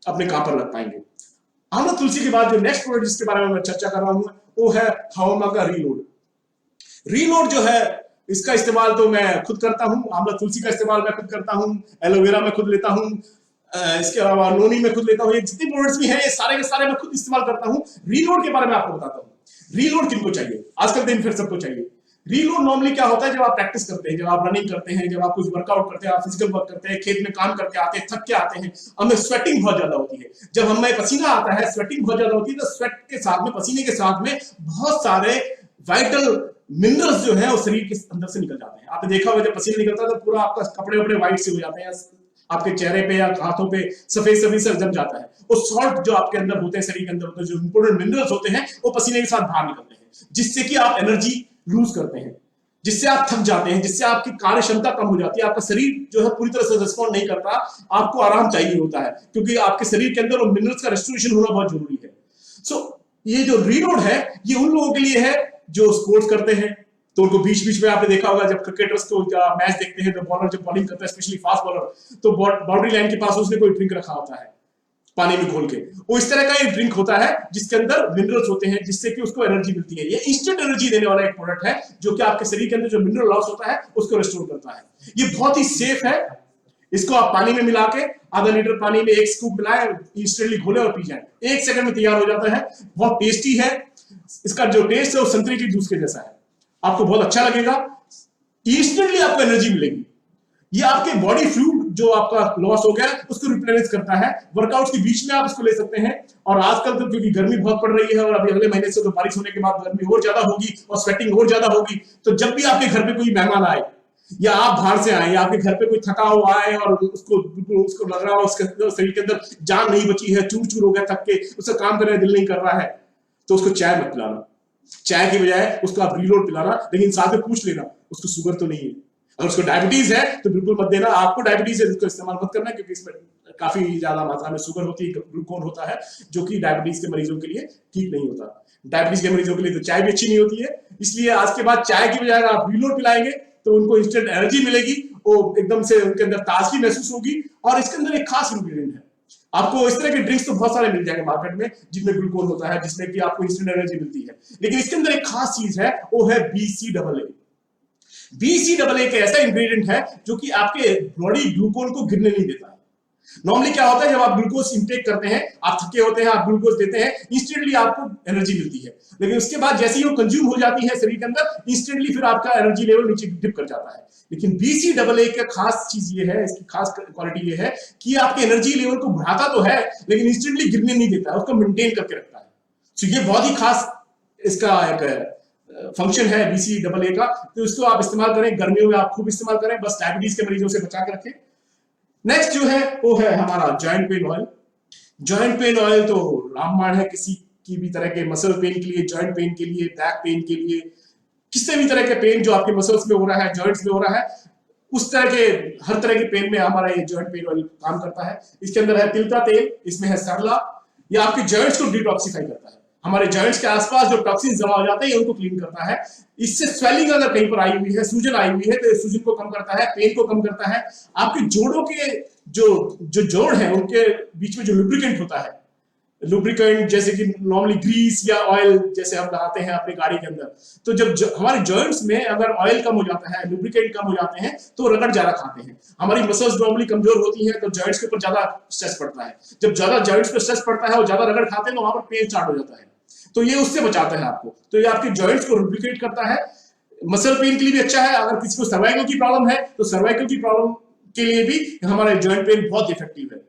अपने काम पर लग पाएंगे। आंवला तुलसी के बाद जो नेक्स्ट प्रोडक्ट जिसके बारे में मैं चर्चा कर रहा हूं वो है हाओमा का रीलोड। रीलोड जो है इसका इस्तेमाल तो मैं खुद करता हूं, आंवला तुलसी का इस्तेमाल मैं खुद करता हूं, एलोवेरा में खुद लेता हूं, इसके अलावा नोनी में खुद लेता हूं। ये जितने प्रोडक्ट्स भी हैं ये सारे के सारे मैं खुद इस्तेमाल करता हूं। रीलोड के बारे में आपको बताता हूं। रीलोड किनको चाहिए आजकल दिन फिर सबको चाहिए। रीलोड नॉर्मली क्या होता है जब आप प्रैक्टिस करते हैं, जब आप रनिंग करते हैं, जब आप कुछ वर्कआउट करते हैं, आप फिजिकल वर्क करते हैं, खेत में काम करके आते हैं, थक के आते हैं, हमें स्वेटिंग बहुत ज्यादा होती है। जब हमें पसीना आता है, स्वेटिंग बहुत ज्यादा होती है, तो स्वेट के साथ में, पसीने के साथ में बहुत सारे वाइटल मिनरल्स जो है वो शरीर के अंदर से निकल जाते हैं। आपने देखा होगा जब पसीना निकलता है तो पूरा आपका कपड़े वपड़े व्हाइट से हो जाते हैं, आपके चेहरे पे या हाथों पे सफेद सफेद से जम जाता है। वो सॉल्ट जो आपके अंदर होते हैं, शरीर के अंदर होते हैं, जो इंपोर्टेंट मिनरल्स होते हैं, वो पसीने के साथ बाहर निकलते हैं, जिससे कि आप एनर्जी लूज करते हैं, जिससे आप थक जाते हैं, जिससे आपकी कार्य क्षमता कम हो जाती है, आपका शरीर जो है पूरी तरह से रिस्पॉन्ड नहीं करता, आपको आराम चाहिए होता है, क्योंकि आपके शरीर के अंदर वो मिनरल्स का रेस्टोरेशन होना बहुत जरूरी है। सो ये जो रीलोड है ये उन लोगों के लिए है जो स्पोर्ट्स करते हैं, तो उनको बीच बीच में आपने देखा होगा जब क्रिकेटर्स को मैच देखते हैं तो बॉलर जब बॉलिंग करता है, स्पेशली फास्ट बॉलर, तो बाउंड्री लाइन के पास उसने कोई ड्रिंक रखा होता है पानी में घोल के। वो इस तरह का एक ड्रिंक होता है जिसके अंदर मिनरल्स होते हैं, जिससे कि उसको एनर्जी मिलती है। ये इंस्टेंट एनर्जी देने वाला एक प्रोडक्ट है जो कि आपके शरीर के अंदर जो मिनरल लॉस होता है उसको रिस्टोर करता है। ये बहुत ही सेफ है। इसको आप पानी में मिला के आधा लीटर पानी में एक स्कूप मिलाए, इंस्टेंटली घोले और पी जाए, 1 सेकंड में तैयार हो जाता है। बहुत टेस्टी है। इसका जो टेस्ट है वो संतरे के जूस के जैसा है, आपको बहुत अच्छा लगेगा, इंस्टेंटली आपको एनर्जी मिलेगी। ये आपके बॉडी फ्लूइड जो आपका लॉस हो गया उसको रिप्लेनिश करता है। वर्कआउट के बीच में आप इसको ले सकते हैं। और आजकल तो क्योंकि गर्मी बहुत पड़ रही है और अभी अगले महीने से तो बारिश होने के बाद गर्मी और ज्यादा होगी और स्वेटिंग और ज्यादा होगी, तो जब भी आपके घर पे कोई मेहमान आए या आप बाहर से आए या आपके घर पे कोई थका हुआ आए और उसको लग रहा हो उसके शरीर के अंदर जान नहीं बची है, चूर चूर हो गया थक के, उसका काम करने दिल नहीं कर रहा है, तो उसको चाय मत पिलाना। चाय की बजाय उसको आप रीलोड पिलाना, लेकिन साथ में पूछ लेना उसको शुगर तो नहीं है। अगर उसको डायबिटीज है तो बिल्कुल मत देना। आपको डायबिटीज है इसको इस्तेमाल मत करना, क्योंकि इसमें काफी ज्यादा मात्रा में शुगर होती है, ग्लूकोन होता है, जो कि डायबिटीज के मरीजों के लिए ठीक नहीं होता। डायबिटीज के मरीजों के लिए तो चाय भी अच्छी नहीं होती है। इसलिए आज के बाद चाय की बजाय आप रीलोड पिलाएंगे तो उनको इंस्टेंट एनर्जी मिलेगी, वो एकदम से उनके अंदर ताजगी महसूस होगी। और इसके अंदर एक खास इंग्रेडिएंट है, आपको इस तरह के ड्रिंक्स तो बहुत सारे मिल जाएंगे मार्केट में जिनमें ग्लूकोन होता है, जिसमें कि आपको इंस्टेंट एनर्जी मिलती है, लेकिन इसके अंदर एक खास चीज है, वो है BCAA। BCAA एक ऐसा इंग्रेडिएंट है जो कि आपके बॉडी ग्लूकोन को गिरने नहीं देता है। नॉर्मली क्या होता है जब आप ग्लूकोज इंटेक करते हैं, आप थके होते हैं, आप ग्लूकोज देते हैं, इंस्टेंटली आपको एनर्जी मिलती है, लेकिन उसके बाद जैसे ही वो कंज्यूम हो जाती है शरीर के अंदर, इंस्टेंटली फिर आपका एनर्जी लेवल नीचे डिप कर जाता है। लेकिन BCAA का खास चीज ये है, इसकी खास क्वालिटी ये है कि आपके एनर्जी लेवल को बढ़ाता तो है लेकिन इंस्टेंटली गिरने नहीं देता है, उसको मेंटेन करके रखता है। तो ये बहुत ही खास इसका एक फंक्शन है BCAA का। तो इसको आप इस्तेमाल करें, गर्मियों में आप खूब इस्तेमाल करें, बस डायबिटीज के मरीजों से बचा के रखें। नेक्स्ट जो है वो है हमारा joint pain oil. Joint pain oil तो रामबाण है किसी की भी तरह के मसल पेन के लिए, जॉइंट पेन के लिए, बैक पेन के लिए, किसी भी तरह के पेन जो आपके मसल्स में हो रहा है, जॉइंट्स में हो रहा है, उस तरह के हर तरह के पेन में हमारा ये जॉइंट पेन ऑयल काम करता है। इसके अंदर है तिल का तेल, इसमें है सरला। ये आपके जॉइंट्स को डिटॉक्सिफाई करता है, हमारे जॉइंट्स के आसपास जो टॉक्सिन जमा हो जाते हैं उनको क्लीन करता है। इससे स्वेलिंग अगर कहीं पर आई हुई है, सूजन आई हुई है, तो सूजन को कम करता है, पेन को कम करता है। आपके जोड़ों के जो जोड़ है उनके बीच में जो लुब्रिकेंट होता है, लुब्रिकेंट जैसे कि नॉर्मली ग्रीस या ऑयल जैसे हम लगाते हैं अपनी गाड़ी के अंदर, तो जब हमारे जॉइंट्स में अगर ऑयल कम हो जाता है, लुब्रिकेंट कम हो जाते हैं, तो रगड़ ज्यादा खाते हैं। हमारी मसल्स नॉर्मली कमजोर होती हैं तो जॉइंट्स के ऊपर ज्यादा स्ट्रेस पड़ता है। जब ज्यादा जॉइंट्स पे स्ट्रेस पड़ता है और ज्यादा रगड़ खाते हैं तो वहां पर पेन स्टार्ट हो जाता है। तो ये उससे बचाता है आपको। तो ये आपके जॉइंट्स को लुब्रिकेट करता है। मसल पेन के लिए भी अच्छा है। अगर किसी को सर्वाइकल की प्रॉब्लम है तो सर्वाइकल की प्रॉब्लम के लिए भी हमारा जॉइंट पेन बहुत इफेक्टिव है।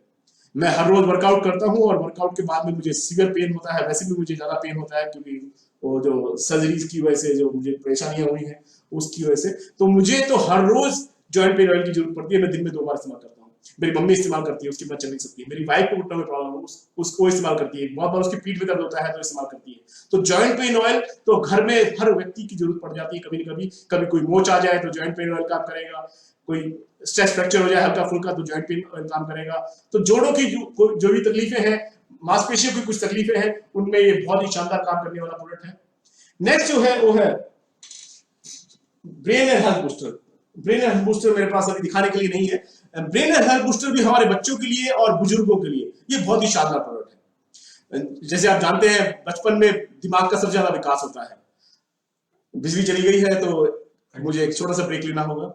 मैं हर रोज वर्कआउट करता हूँ और वर्कआउट के बाद में मुझे सीवियर पेन होता है। वैसे भी मुझे ज्यादा पेन होता है क्योंकि वो जो सर्जरीज की वजह से जो मुझे परेशानियां हुई हैं उसकी वजह से, तो मुझे तो हर रोज जॉइंट पेन ऑयल की जरूरत पड़ती है। मैं दिन में 2 बार इस्तेमाल करता हूँ। मेरी मम्मी इस्तेमाल करती है, उसके बाद चल नहीं सकती है। मेरी वाइफ को घुटनों में प्रॉब्लम है, उसको इस्तेमाल करती है। बहुत बार उसकी पीठ में दर्द होता है तो इस्तेमाल करती है। तो जॉइंट पेन ऑयल तो घर में हर व्यक्ति की जरूरत पड़ जाती है कभी न कभी। कभी कोई मोच आ जाए तो जॉइंट पेन ऑयल काम करेगा, कोई स्ट्रेस फ्रैक्चर हो जाए हल्का फुल्का तो जॉइंट पेन ऑयल काम करेगा। तो जोड़ों की जो भी तकलीफें हैं, मांसपेशियों की कुछ तकलीफें हैं, उनमें ये बहुत ही शानदार काम करने वाला प्रोडक्ट है। नेक्स्ट जो है वो है brain and health booster. Brain and health booster मेरे पास अभी दिखाने के लिए नहीं है। ब्रेन एंड हेल्थ बूस्टर भी हमारे बच्चों के लिए और बुजुर्गों के लिए ये बहुत ही शानदार प्रोडक्ट है। जैसे आप जानते हैं बचपन में दिमाग का सबसे ज्यादा विकास होता है। बिजली चली गई है तो मुझे एक छोटा सा ब्रेक लेना होगा।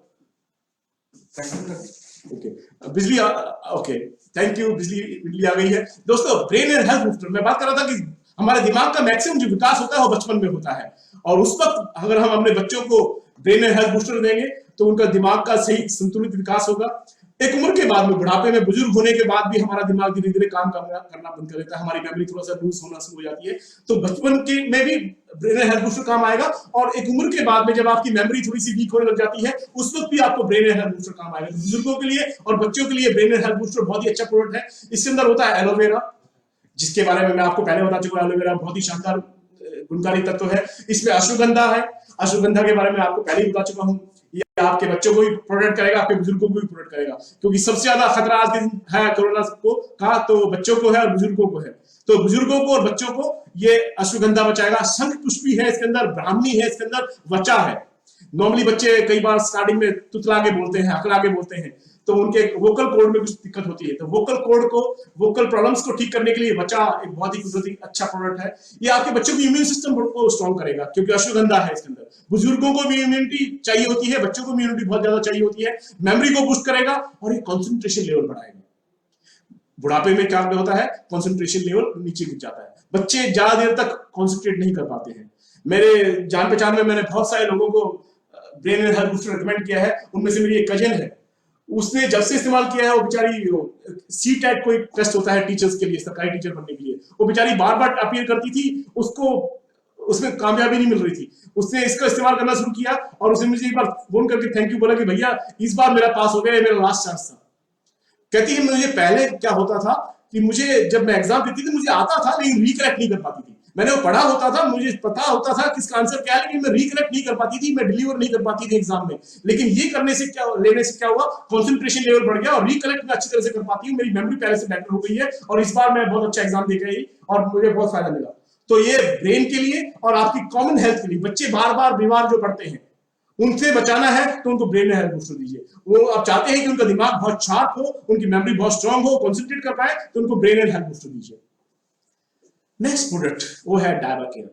ओके, बिजली ओके, थैंक यू। बिजली आ गई है। दोस्तों, ब्रेन एंड हेल्थ बूस्टर मैं बात कर रहा था कि हमारे दिमाग का मैक्सिमम जो विकास होता है वो बचपन में होता है। और उस वक्त अगर हम अपने बच्चों को ब्रेन एंड हेल्थ बूस्टर देंगे तो उनका दिमाग का सही संतुलित विकास होगा। एक उम्र के बाद में, बुढ़ापे में, बुजुर्ग होने के बाद भी हमारा दिमाग धीरे धीरे काम करना बंद कर देता है। हमारी मेमोरी थोड़ा सा लूज होना शुरू हो जाती है। तो बचपन के में भी ब्रेन एंड हेल्थ बूस्टर काम आएगा। और एक उम्र के बाद में जब आपकी मेमोरी थोड़ी सी वीक होने लग जाती है उस वक्त भी आपको ब्रेन एंड हेल्थ बूस्टर काम आएगा। तो बुजुर्गों के लिए और बच्चों के लिए ब्रेन एंड हेल्थ बूस्टर बहुत ही अच्छा प्रोडक्ट है। इसके अंदर होता है एलोवेरा, जिसके बारे में मैं आपको पहले बता चुका हूं। एलोवेरा बहुत ही शानदार गुणकारी तत्व है। इसमें अश्वगंधा है। अश्वगंधा के बारे में आपको पहले ही बता चुका हूं। ये आपके बच्चों को भी प्रोटेक्ट करेगा, आपके बुजुर्गों को भी प्रोटेक्ट करेगा। क्योंकि सबसे ज्यादा खतरा आज के दिन है कोरोना को का तो बच्चों को है और बुजुर्गों को है। तो बुजुर्गों को और बच्चों को ये अश्वगंधा बचाएगा। शंख पुष्पी है इसके अंदर, ब्राह्मणी है इसके अंदर, वचा है। नॉर्मली बच्चे कई बार स्टार्टिंग में तुतला के बोलते हैं, अकड़ा के बोलते हैं, तो उनके वोकल कॉर्ड में कुछ दिक्कत होती है। तो वोकल प्रॉब्लम्स को ठीक करने के लिए बचा एक बहुत ही कुदरती अच्छा प्रोडक्ट है। ये आपके बच्चों की इम्यून सिस्टम को स्ट्रॉन्ग करेगा क्योंकि अश्वगंधा है इसके अंदर। बुजुर्गों को भी इम्यूनिटी चाहिए होती है, बच्चों को इम्यूनिटी बहुत ज्यादा चाहिए होती है। मेमोरी को बूस्ट करेगा और ये कॉन्सेंट्रेशन लेवल बढ़ाएगा। बुढ़ापे में क्या होता है, कॉन्सेंट्रेशन लेवल नीचे गिर जाता है। बच्चे ज्यादा देर तक कॉन्सेंट्रेट नहीं कर पाते हैं। मेरे जान पहचान में मैंने बहुत सारे लोगों को brain and health booster recommend किया है। उनमें से मेरी एक कजन है, उसने जब से इस्तेमाल किया है वो बेचारी, सीटेट कोई टेस्ट होता है टीचर्स के लिए, सरकारी टीचर बनने के लिए, वो बेचारी बार बार अपीयर करती थी, उसको उसमें कामयाबी नहीं मिल रही थी। उसने इसका इस्तेमाल करना शुरू किया और उसने मुझे एक बार फोन करके थैंक यू बोला कि भैया इस बार मेरा पास हो गया, मेरा लास्ट चांस था। कहती है मुझे पहले क्या होता था कि मुझे जब मैं एग्जाम देती थी मुझे आता था लेकिन रिकलेक्ट नहीं कर पाती थी। मैंने वो पढ़ा होता था, मुझे पता होता था किसका आंसर क्या है, लेकिन मैं रिकलेक्ट नहीं कर पाती थी, मैं डिलीवर नहीं कर पाती थी एग्जाम में। लेकिन ये करने से लेने से क्या हुआ, कॉन्सेंट्रेशन लेवल बढ़ गया और रिकलेक्ट मैं अच्छी तरह से कर पाती हूँ। मेरी मेमोरी पहले से बेटर हो गई है और इस बार मैं बहुत अच्छा एग्जाम दे गई और मुझे बहुत फायदा मिला। तो ये ब्रेन के लिए और आपकी कॉमन हेल्थ के लिए, बच्चे बार बार बीमार जो पड़ते हैं उनसे बचाना है तो उनको ब्रेन हेल्थ बूस्टर दीजिए। वो आप चाहते हैं कि उनका दिमाग बहुत शार्प हो, उनकी मेमोरी बहुत स्ट्रांग हो, कॉन्सेंट्रेट कर पाए, तो उनको ब्रेन हेल्थ बूस्टर दीजिए। नेक्स्ट प्रोडक्ट वो है डायबा केयर।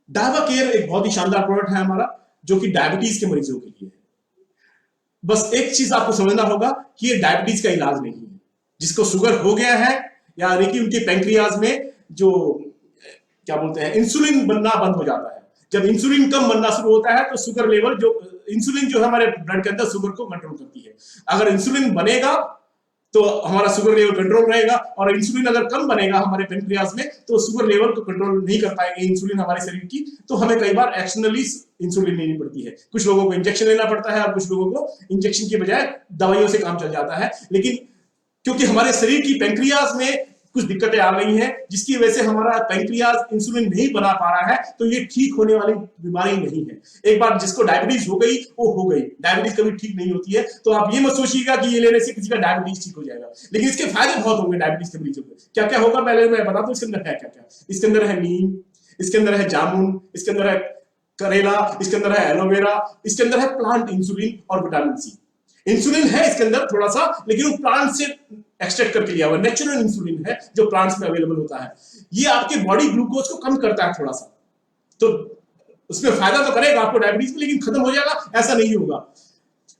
डायबा केयर एक बहुत ही शानदार प्रोडक्ट है हमारा, जो कि डायबिटीज के मरीजों के लिए है। बस एक चीज आपको समझना होगा कि ये डायबिटीज का इलाज नहीं है। जिसको शुगर हो गया है यानी कि उनके पैंक्रियाज में जो क्या बोलते हैं इंसुलिन बनना बंद हो जाता है। जब इंसुलिन कम बनना शुरू होता है तो शुगर लेवल, जो इंसुलिन जो है हमारे ब्लड के अंदर शुगर को कंट्रोल करती है। अगर इंसुलिन बनेगा तो हमारा शुगर लेवल कंट्रोल रहेगा, और इंसुलिन अगर कम बनेगा हमारे पेनक्रियाज में तो शुगर लेवल को कंट्रोल नहीं कर पाएंगे इंसुलिन हमारे शरीर की। तो हमें कई बार एक्शनली इंसुलिन लेनी पड़ती है। कुछ लोगों को इंजेक्शन लेना पड़ता है और कुछ लोगों को इंजेक्शन की बजाय दवाइयों से काम चल जाता है। लेकिन क्योंकि हमारे शरीर की पेनक्रियाज में कुछ दिक्कतें आ गई हैं जिसकी वजह से हमारा पैंक्रियाज इंसुलिन नहीं बना पा रहा है, तो ये ठीक होने वाली बीमारी नहीं है। एक बार जिसको डायबिटीज हो गई वो हो गई, डायबिटीज कभी ठीक नहीं होती है। तो आप ये मत सोचिएगा कि ये लेने से किसी का डायबिटीज ठीक हो जाएगा, लेकिन इसके फायदे बहुत होंगे डायबिटीज के मरीजों को। क्या क्या होगा पहले मैं बता दूं इसके अंदर है क्या क्या। इसके अंदर है नीम, इसके अंदर है जामुन, इसके अंदर है करेला, इसके अंदर है एलोवेरा, इसके अंदर है प्लांट इंसुलिन और विटामिन सी। इंसुलिन है इसके अंदर थोड़ा सा, लेकिन वो प्लांट से एक्सट्रैक्ट करके लिया हुआ नेचुरल इंसुलिन है जो प्लांट्स में अवेलेबल होता है। ये आपके बॉडी ग्लूकोज को कम करता है थोड़ा सा, तो उसमें फायदा तो करेगा आपको डायबिटीज में, लेकिन खत्म हो जाएगा ऐसा नहीं होगा।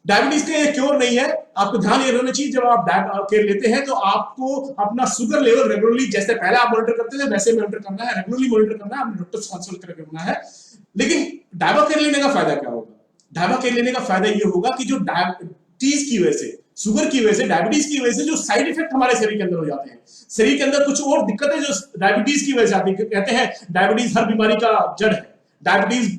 डायबिटीज का ये क्योर नहीं है। आपको ध्यान ये रहना चाहिए, जब आप डाइट केयर लेते हैं तो आपको अपना शुगर लेवल रेगुलरली, जैसे पहले आप मॉनिटर करते थे वैसे मॉनिटर करना है, रेगुलरली मॉनिटर करना है, अपने डॉक्टर से कंसल्ट करके करना है। लेकिन डायबा केयर लेने का फायदा क्या होगा? डायबा केयर लेने का फायदा ये होगा कि जो डायबिटीज की वजह से, शुगर की वजह से, डायबिटीज की वजह से जो साइड इफेक्ट हमारे शरीर के अंदर हो जाते हैं, शरीर के अंदर कुछ और दिक्कतें जो डायबिटीज की वजह से आती है। कहते हैं डायबिटीज हर बीमारी का जड़ है, डायबिटीज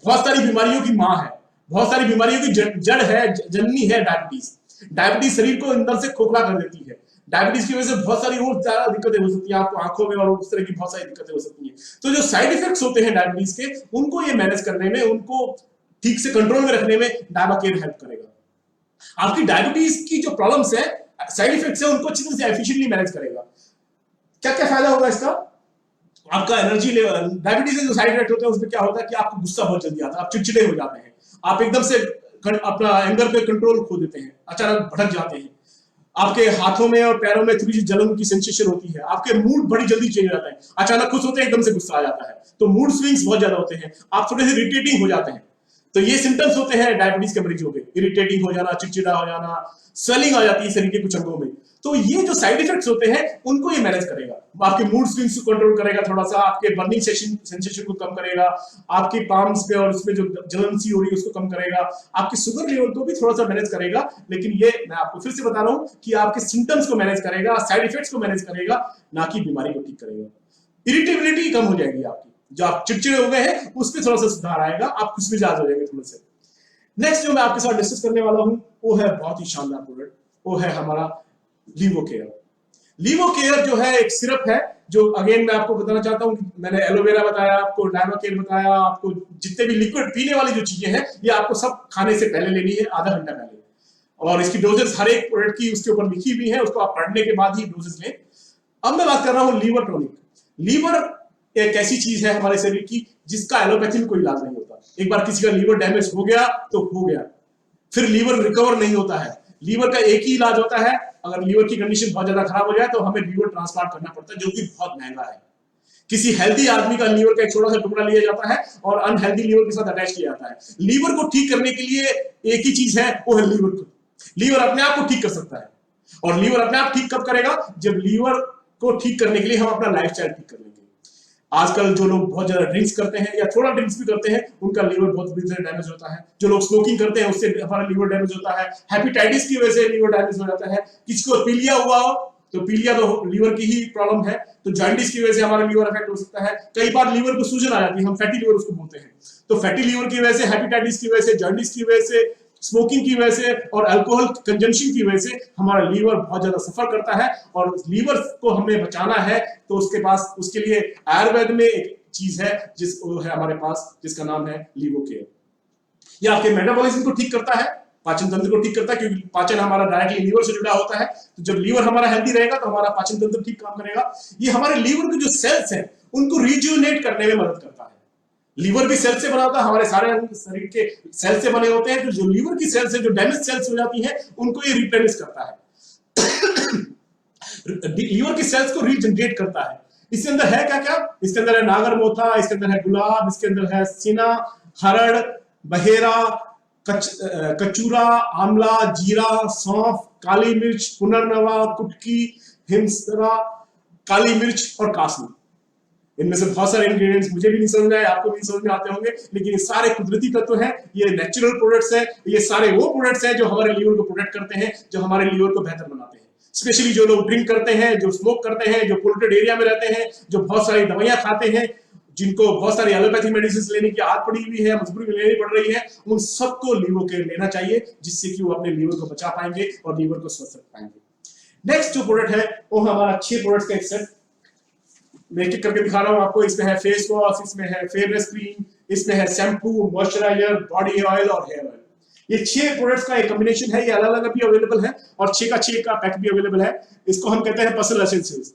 बहुत सारी बीमारियों की माँ है, बहुत सारी बीमारियों की जड़ है, जननी है डायबिटीज। डायबिटीज शरीर को अंदर से खोखला कर देती है। डायबिटीज की वजह से बहुत सारी और ज्यादा दिक्कतें हो सकती हैं, आपको आंखों में और उस तरह की बहुत सारी दिक्कतें हो सकती हैं। तो जो साइड इफेक्ट्स होते हैं डायबिटीज के, उनको ये मैनेज करने में, उनको ठीक से कंट्रोल में रखने में डायबा केयर हेल्प करेगा। आपकी डायबिटीज की जो प्रॉब्लम्स है, साइड इफेक्ट्स है, उनको अच्छी तरह से एफिशिएंटली मैनेज करेगा। क्या क्या फायदा होगा इसका? आपका एनर्जी लेवल, डायबिटीज से जो साइड इफेक्ट होते हैं उसमें क्या होता है कि आपको गुस्सा बहुत जल्दी आता है, आप चिड़चिड़े हो जाते हैं, आप एकदम से अपना एंगर पे कंट्रोल खो देते हैं, अचानक भड़क जाते हैं, आपके हाथों में और पैरों में थोड़ी सी जलन की सेंसेशन होती है, आपके मूड बड़ी जल्दी चेंज हो जाता है, अचानक खुश होते हैं एकदम से गुस्सा आ जाता है, तो मूड स्विंग्स बहुत ज्यादा होते हैं, आप थोड़े से इरिटेटिंग हो जाते हैं। तो ये सिम्टम्स होते हैं डायबिटीज के मरीजों के, इरिटेटिंग हो जाना, चिड़चिड़ा हो जाना, स्वेलिंग आ जाती है शरीर के कुछ अंगों में। तो ये जो साइड इफेक्ट्स होते हैं उनको ये मैनेज करेगा, आपके मूड स्विंग्स को कंट्रोल करेगा, थोड़ा सा आपके बर्निंग सेंसेशन को कम करेगा, आपकी पाम्स पे और उसमें जो जलन सी हो रही है उसको कम करेगा, आपके शुगर लेवल को भी थोड़ा सा मैनेज करेगा। लेकिन ये मैं आपको फिर से बता रहा हूं कि आपके सिम्टम्स को मैनेज करेगा, साइड इफेक्ट्स को मैनेज करेगा, ना कि बीमारी को ठीक करेगा। इरिटेबिलिटी कम हो जाएगी आपकी, जो आप चिड़चिड़े हो गए हैं उसमें थोड़ा सा सुधार आएगा, आप खुश मिजाज हो जाएंगे थोड़े से। नेक्स्ट जो मैं आपके साथ डिस्कस करने वाला हूं वो है बहुत ही शानदार प्रोडक्ट, वो है हमारा लीवोकेयर। लीवोकेयर जो है एक सिरप है, जो अगेन मैं आपको बताना चाहता हूं, मैंने एलोवेरा बताया आपको, डायबाकेयर बताया आपको, जितने भी लिक्विड पीने वाली जो चीजें हैं ये आपको सब खाने से पहले लेनी है, आधा घंटा पहले, और इसकी डोजेस हर एक प्रोडक्ट की उसके ऊपर लिखी हुई है, उसको आप पढ़ने के बाद ही डोजेस लें। अब मैं बात कर रहा हूं लीवर टॉनिक। लीवर एक ऐसी चीज है हमारे शरीर की जिसका एलोपैथी में कोई इलाज नहीं होता। एक बार किसी का लीवर डैमेज हो गया तो हो गया, फिर लीवर रिकवर नहीं होता है। लीवर का एक ही इलाज होता है, अगर लीवर की कंडीशन बहुत ज्यादा खराब हो जाए तो हमें लीवर ट्रांसप्लांट करना पड़ता है, जो कि बहुत महंगा है। किसी हेल्दी आदमी का लीवर का एक छोटा सा टुकड़ा लिया जाता है और अनहेल्दी लीवर के साथ अटैच किया जाता है। लीवर को ठीक करने के लिए एक ही चीज है, वो है लीवर को। लीवर अपने आप को ठीक कर सकता है, और लीवर अपने आप ठीक कब करेगा? जब लीवर को ठीक करने के लिए हम अपना लाइफस्टाइल ठीक कर लेंगे। आजकल जो लोग बहुत ज्यादा ड्रिंक्स करते हैं या थोड़ा ड्रिंक्स भी करते हैं, उनका लीवर बहुत बुरी तरह डैमेज होता है। जो लोग स्मोकिंग करते हैं उससे हमारा लीवर डैमेज होता है। हेपेटाइटिस की वजह से लीवर डैमेज हो जाता है। किसी को पीलिया हुआ हो तो पीलिया तो लीवर की ही प्रॉब्लम है, तो जॉन्डिस की वजह से हमारा लीवर अफेक्ट हो सकता है। कई बार लीवर को सूजन आ जाती है, हम फैटी लीवर उसको बोलते हैं। तो फैटी लीवर की वजह से, हेपेटाइटिस की वजह से, जॉन्डिस की वजह से, स्मोकिंग की वजह से और अल्कोहल कंजम्पशन की वजह से हमारा लीवर बहुत ज्यादा सफर करता है। और लीवर को हमें बचाना है तो उसके पास, उसके लिए आयुर्वेद में एक चीज है जिस वो है हमारे पास, जिसका नाम है लीवोकेयर। ये आपके मेटाबॉलिज्म को ठीक करता है, पाचन तंत्र को ठीक करता है, क्योंकि पाचन हमारा डायरेक्टली लीवर से जुड़ा होता है। तो जब लीवर हमारा हेल्दी रहेगा तो हमारा पाचन तंत्र ठीक काम करेगा। ये हमारे लीवर के जो सेल्स हैं उनको रिज्यूनेट करने में मदद करता है। लीवर भी सेल से बना होता है, हमारे सारे शरीर के सेल से बने होते हैं। तो जो लीवर की सेल्स है, जो डैमेज सेल्स हो जाती हैं, उनको ये रिप्लेनिश करता है। लीवर की सेल्स को रीजनरेट करता है। इसके अंदर है क्या क्या? इसके अंदर है नागर मोथा, इसके अंदर है गुलाब, इसके अंदर है सीना, हरड़, बहेरा, कचूरा, आंवला, जीरा, सौंफ, काली मिर्च, पुनर्नवा, कुटकी, हिमसरा, काली मिर्च और कासनी। इनमें से बहुत सारे इंग्रेडिएंट्स मुझे भी नहीं समझ में आए, आपको भी नहीं समझ में आते होंगे, लेकिन ये सारे कुदरती तत्व हैं, ये नेचुरल प्रोडक्ट्स हैं। ये सारे वो प्रोडक्ट्स हैं जो हमारे लीवर को प्रोटेक्ट करते हैं, जो हमारे लीवर को बेहतर बनाते हैं। स्पेशली जो लोग ड्रिंक करते हैं, जो स्मोक करते हैं, जो पोल्यूटेड एरिया में रहते हैं, जो बहुत सारी दवाइयां खाते हैं, जिनको बहुत सारी एलोपैथी मेडिसिन लेने की आदत पड़ी हुई है, मजबूरी में लेनी पड़ रही है, उन सबको लीवोकेयर लेना चाहिए, जिससे कि वो अपने लीवर को बचा पाएंगे और लीवर को स्वस्थ रख पाएंगे। नेक्स्ट जो प्रोडक्ट है वो हमारा 6 प्रोडक्ट्स का एक सेट, मैं एक करके दिखा रहा हूं आपको। इसमें है फेस वॉश, इसमें है फेयरनेस क्रीम, इसमें है शैम्पू, मॉइस्चराइजर, बॉडी ऑयल और हेयर ऑयल। ये 6 प्रोडक्ट्स का एक कॉम्बिनेशन है। ये अलग अलग भी अवेलेबल है और 6 का 6 का पैक भी अवेलेबल है। इसको हम कहते हैं personal essentials.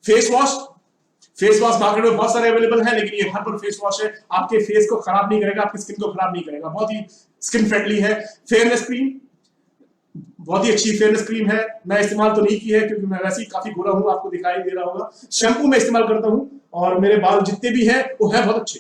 Face wash market में बहुत सारे अवेलेबल हैं, लेकिन ये हर्बल फेस वॉश है, आपके फेस को खराब नहीं करेगा, आपकी स्किन को खराब नहीं करेगा, बहुत ही स्किन फ्रेंडली है। फेयरनेस क्रीम बहुत ही अच्छी फेयरनेस क्रीम है, मैं इस्तेमाल तो नहीं की है क्योंकि मैं वैसे ही काफी गोरा हूं, आपको दिखाई दे रहा होगा। शैम्पू मैं इस्तेमाल करता हूं और मेरे बाल जितने भी हैं वो है बहुत अच्छे।